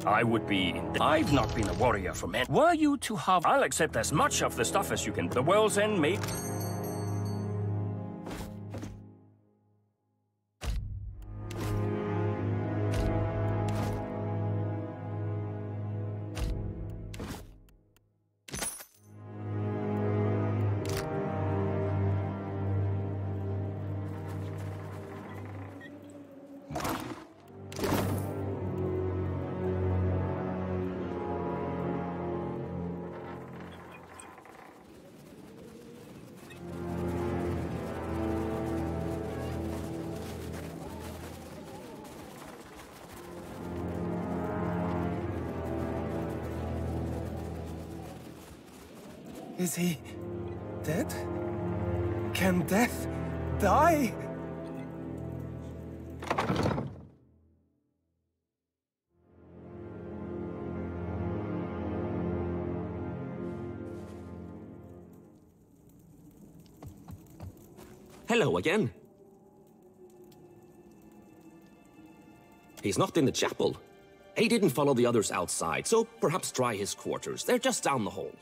I would be... I've not been a warrior for men. Were you to have... I'll accept as much of the stuff as you can. The world's end may... Is he dead? Can death die? Hello again. He's not in the chapel. He didn't follow the others outside, so perhaps try his quarters. They're just down the hall.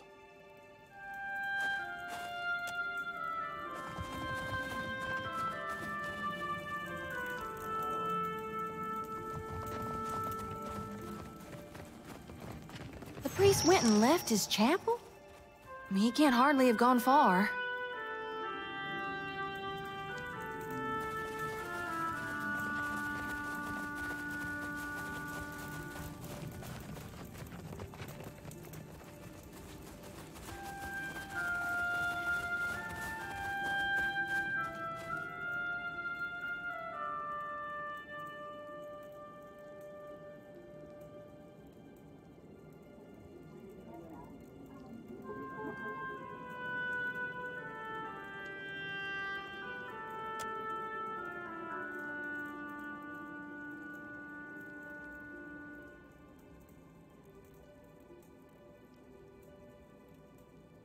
priest went and left his chapel? He can't hardly have gone far.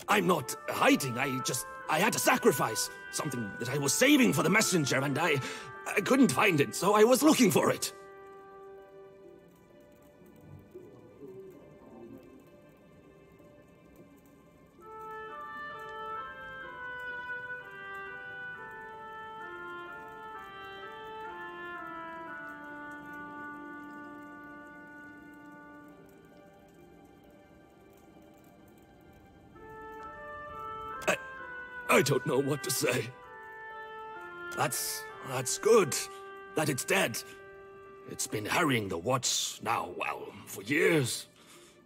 I'm not hiding, I had to sacrifice. Something that I was saving for the messenger, and I couldn't find it, so I was looking for it. I don't know what to say. That's good, that it's dead. It's been harrying the Watch now, well, for years.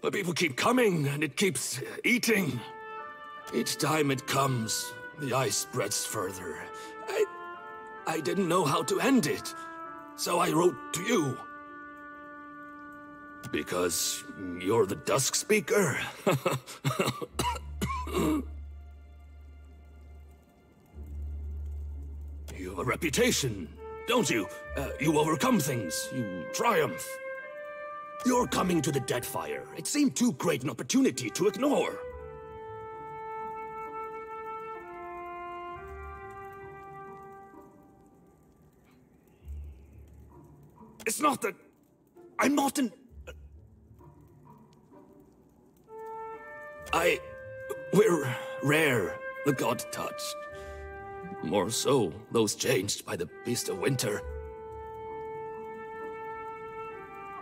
But people keep coming, and it keeps eating. Each time it comes, the ice spreads further. I didn't know how to end it, so I wrote to you. Because you're the Dusk Speaker? You have a reputation, don't you? You overcome things, you triumph. You're coming to the Deadfire. It seemed too great an opportunity to ignore. It's not that... I'm not an... We're rare, the God touched. More so, those changed by the Beast of Winter.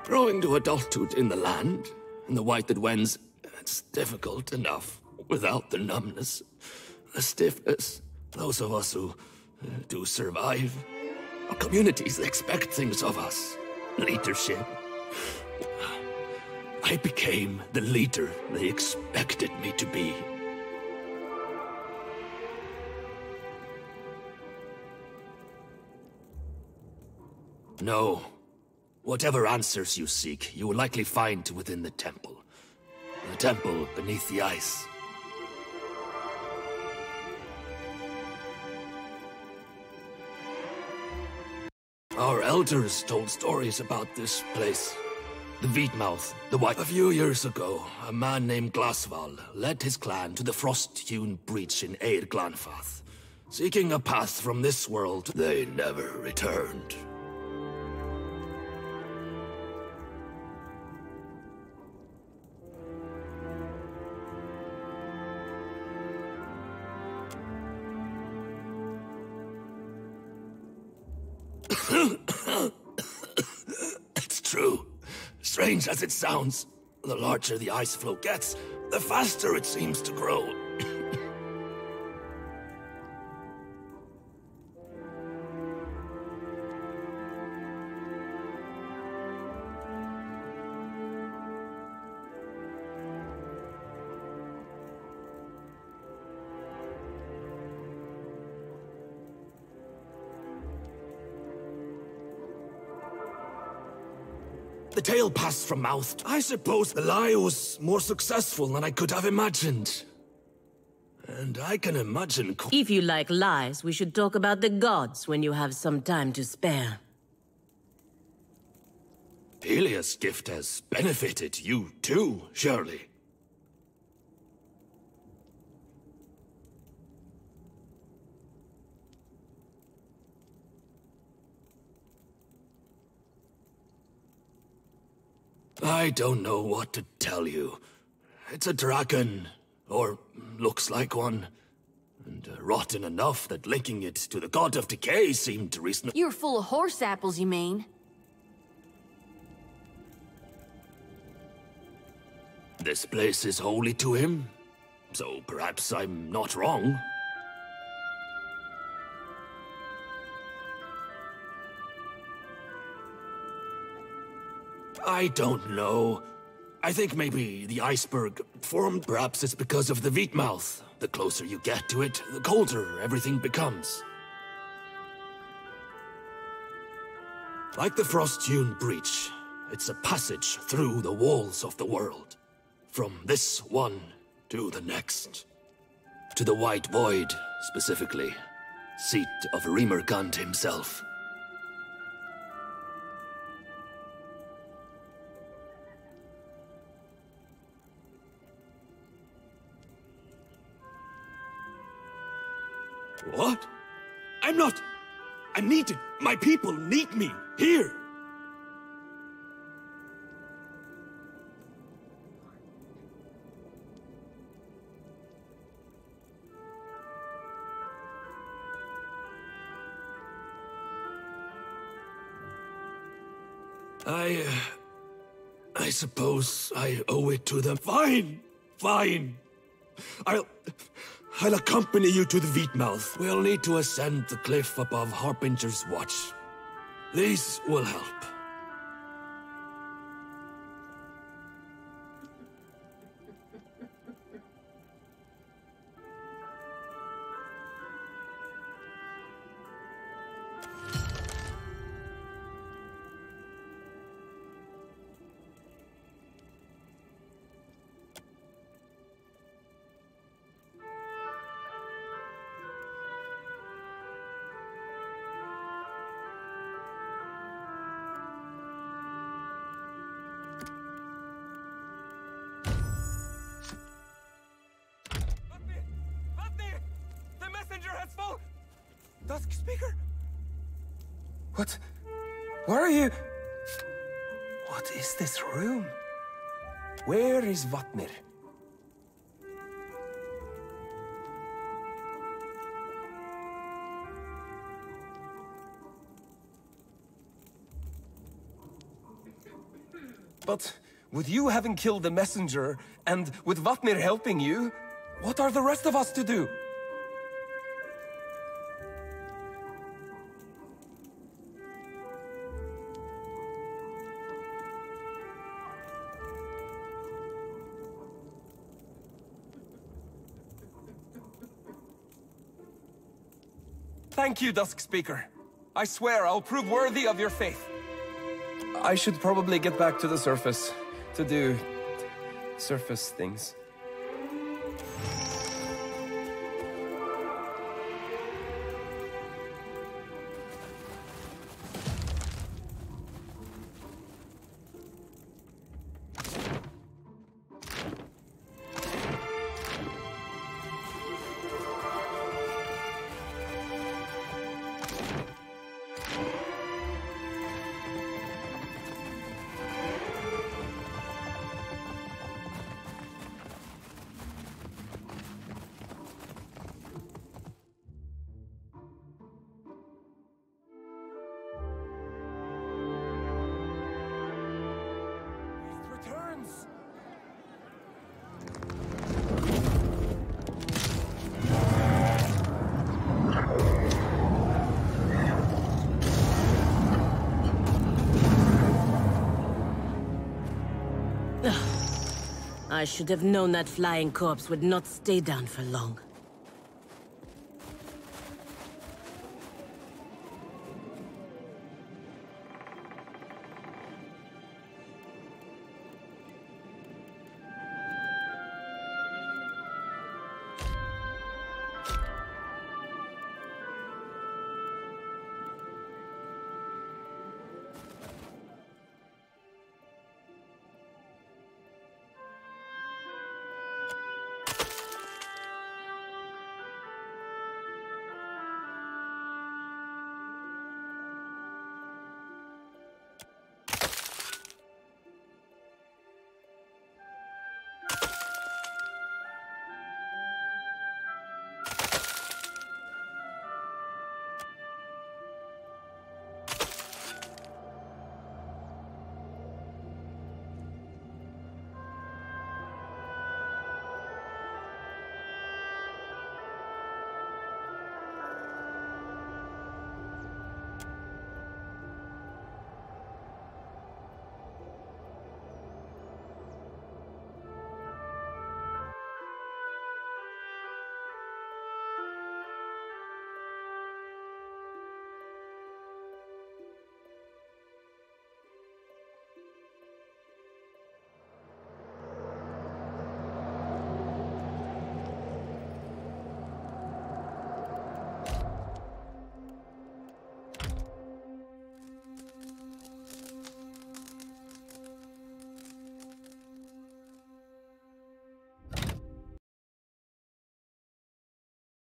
Growing to adulthood in the land, in the white that wends, it's difficult enough without the numbness, the stiffness. Those of us who do survive, our communities expect things of us. Leadership. I became the leader they expected me to be. No. Whatever answers you seek, you will likely find within the temple. The temple beneath the ice. Our elders told stories about this place. The Veedmouth, the White. A few years ago, a man named Glasval led his clan to the frost-hewn breach in Eir Glanfath. Seeking a path from this world, they never returned. It's true. Strange as it sounds, the larger the ice floe gets, the faster it seems to grow. The tale passed from mouth. I suppose the lie was more successful than I could have imagined. And I can imagine... If you like lies, we should talk about the gods when you have some time to spare. Helia's gift has benefited you too, surely. I don't know what to tell you. It's a dragon, or looks like one, and rotten enough that linking it to the god of decay seemed reasonable. You're full of horse apples, you mean? This place is holy to him, so perhaps I'm not wrong. I don't know. I think maybe the iceberg formed. Perhaps it's because of the Wheatmouth. The closer you get to it, the colder everything becomes. Like the Frost-hewn breach, it's a passage through the walls of the world. From this one to the next. To the White Void, specifically. Seat of Rimmergund himself. What? I'm not... I'm needed. My people need me. Here. I suppose I owe it to them. Fine! Fine! I'll accompany you to the Wheatmouth. We'll need to ascend the cliff above Harbinger's Watch. These will help. Dusk Speaker? What? Where are you? What is this room? Where is Vatnir? But with you having killed the messenger, and with Vatnir helping you, what are the rest of us to do? Thank you, Dusk Speaker. I swear I'll prove worthy of your faith. I should probably get back to the surface to do surface things. I should have known that flying corpse would not stay down for long.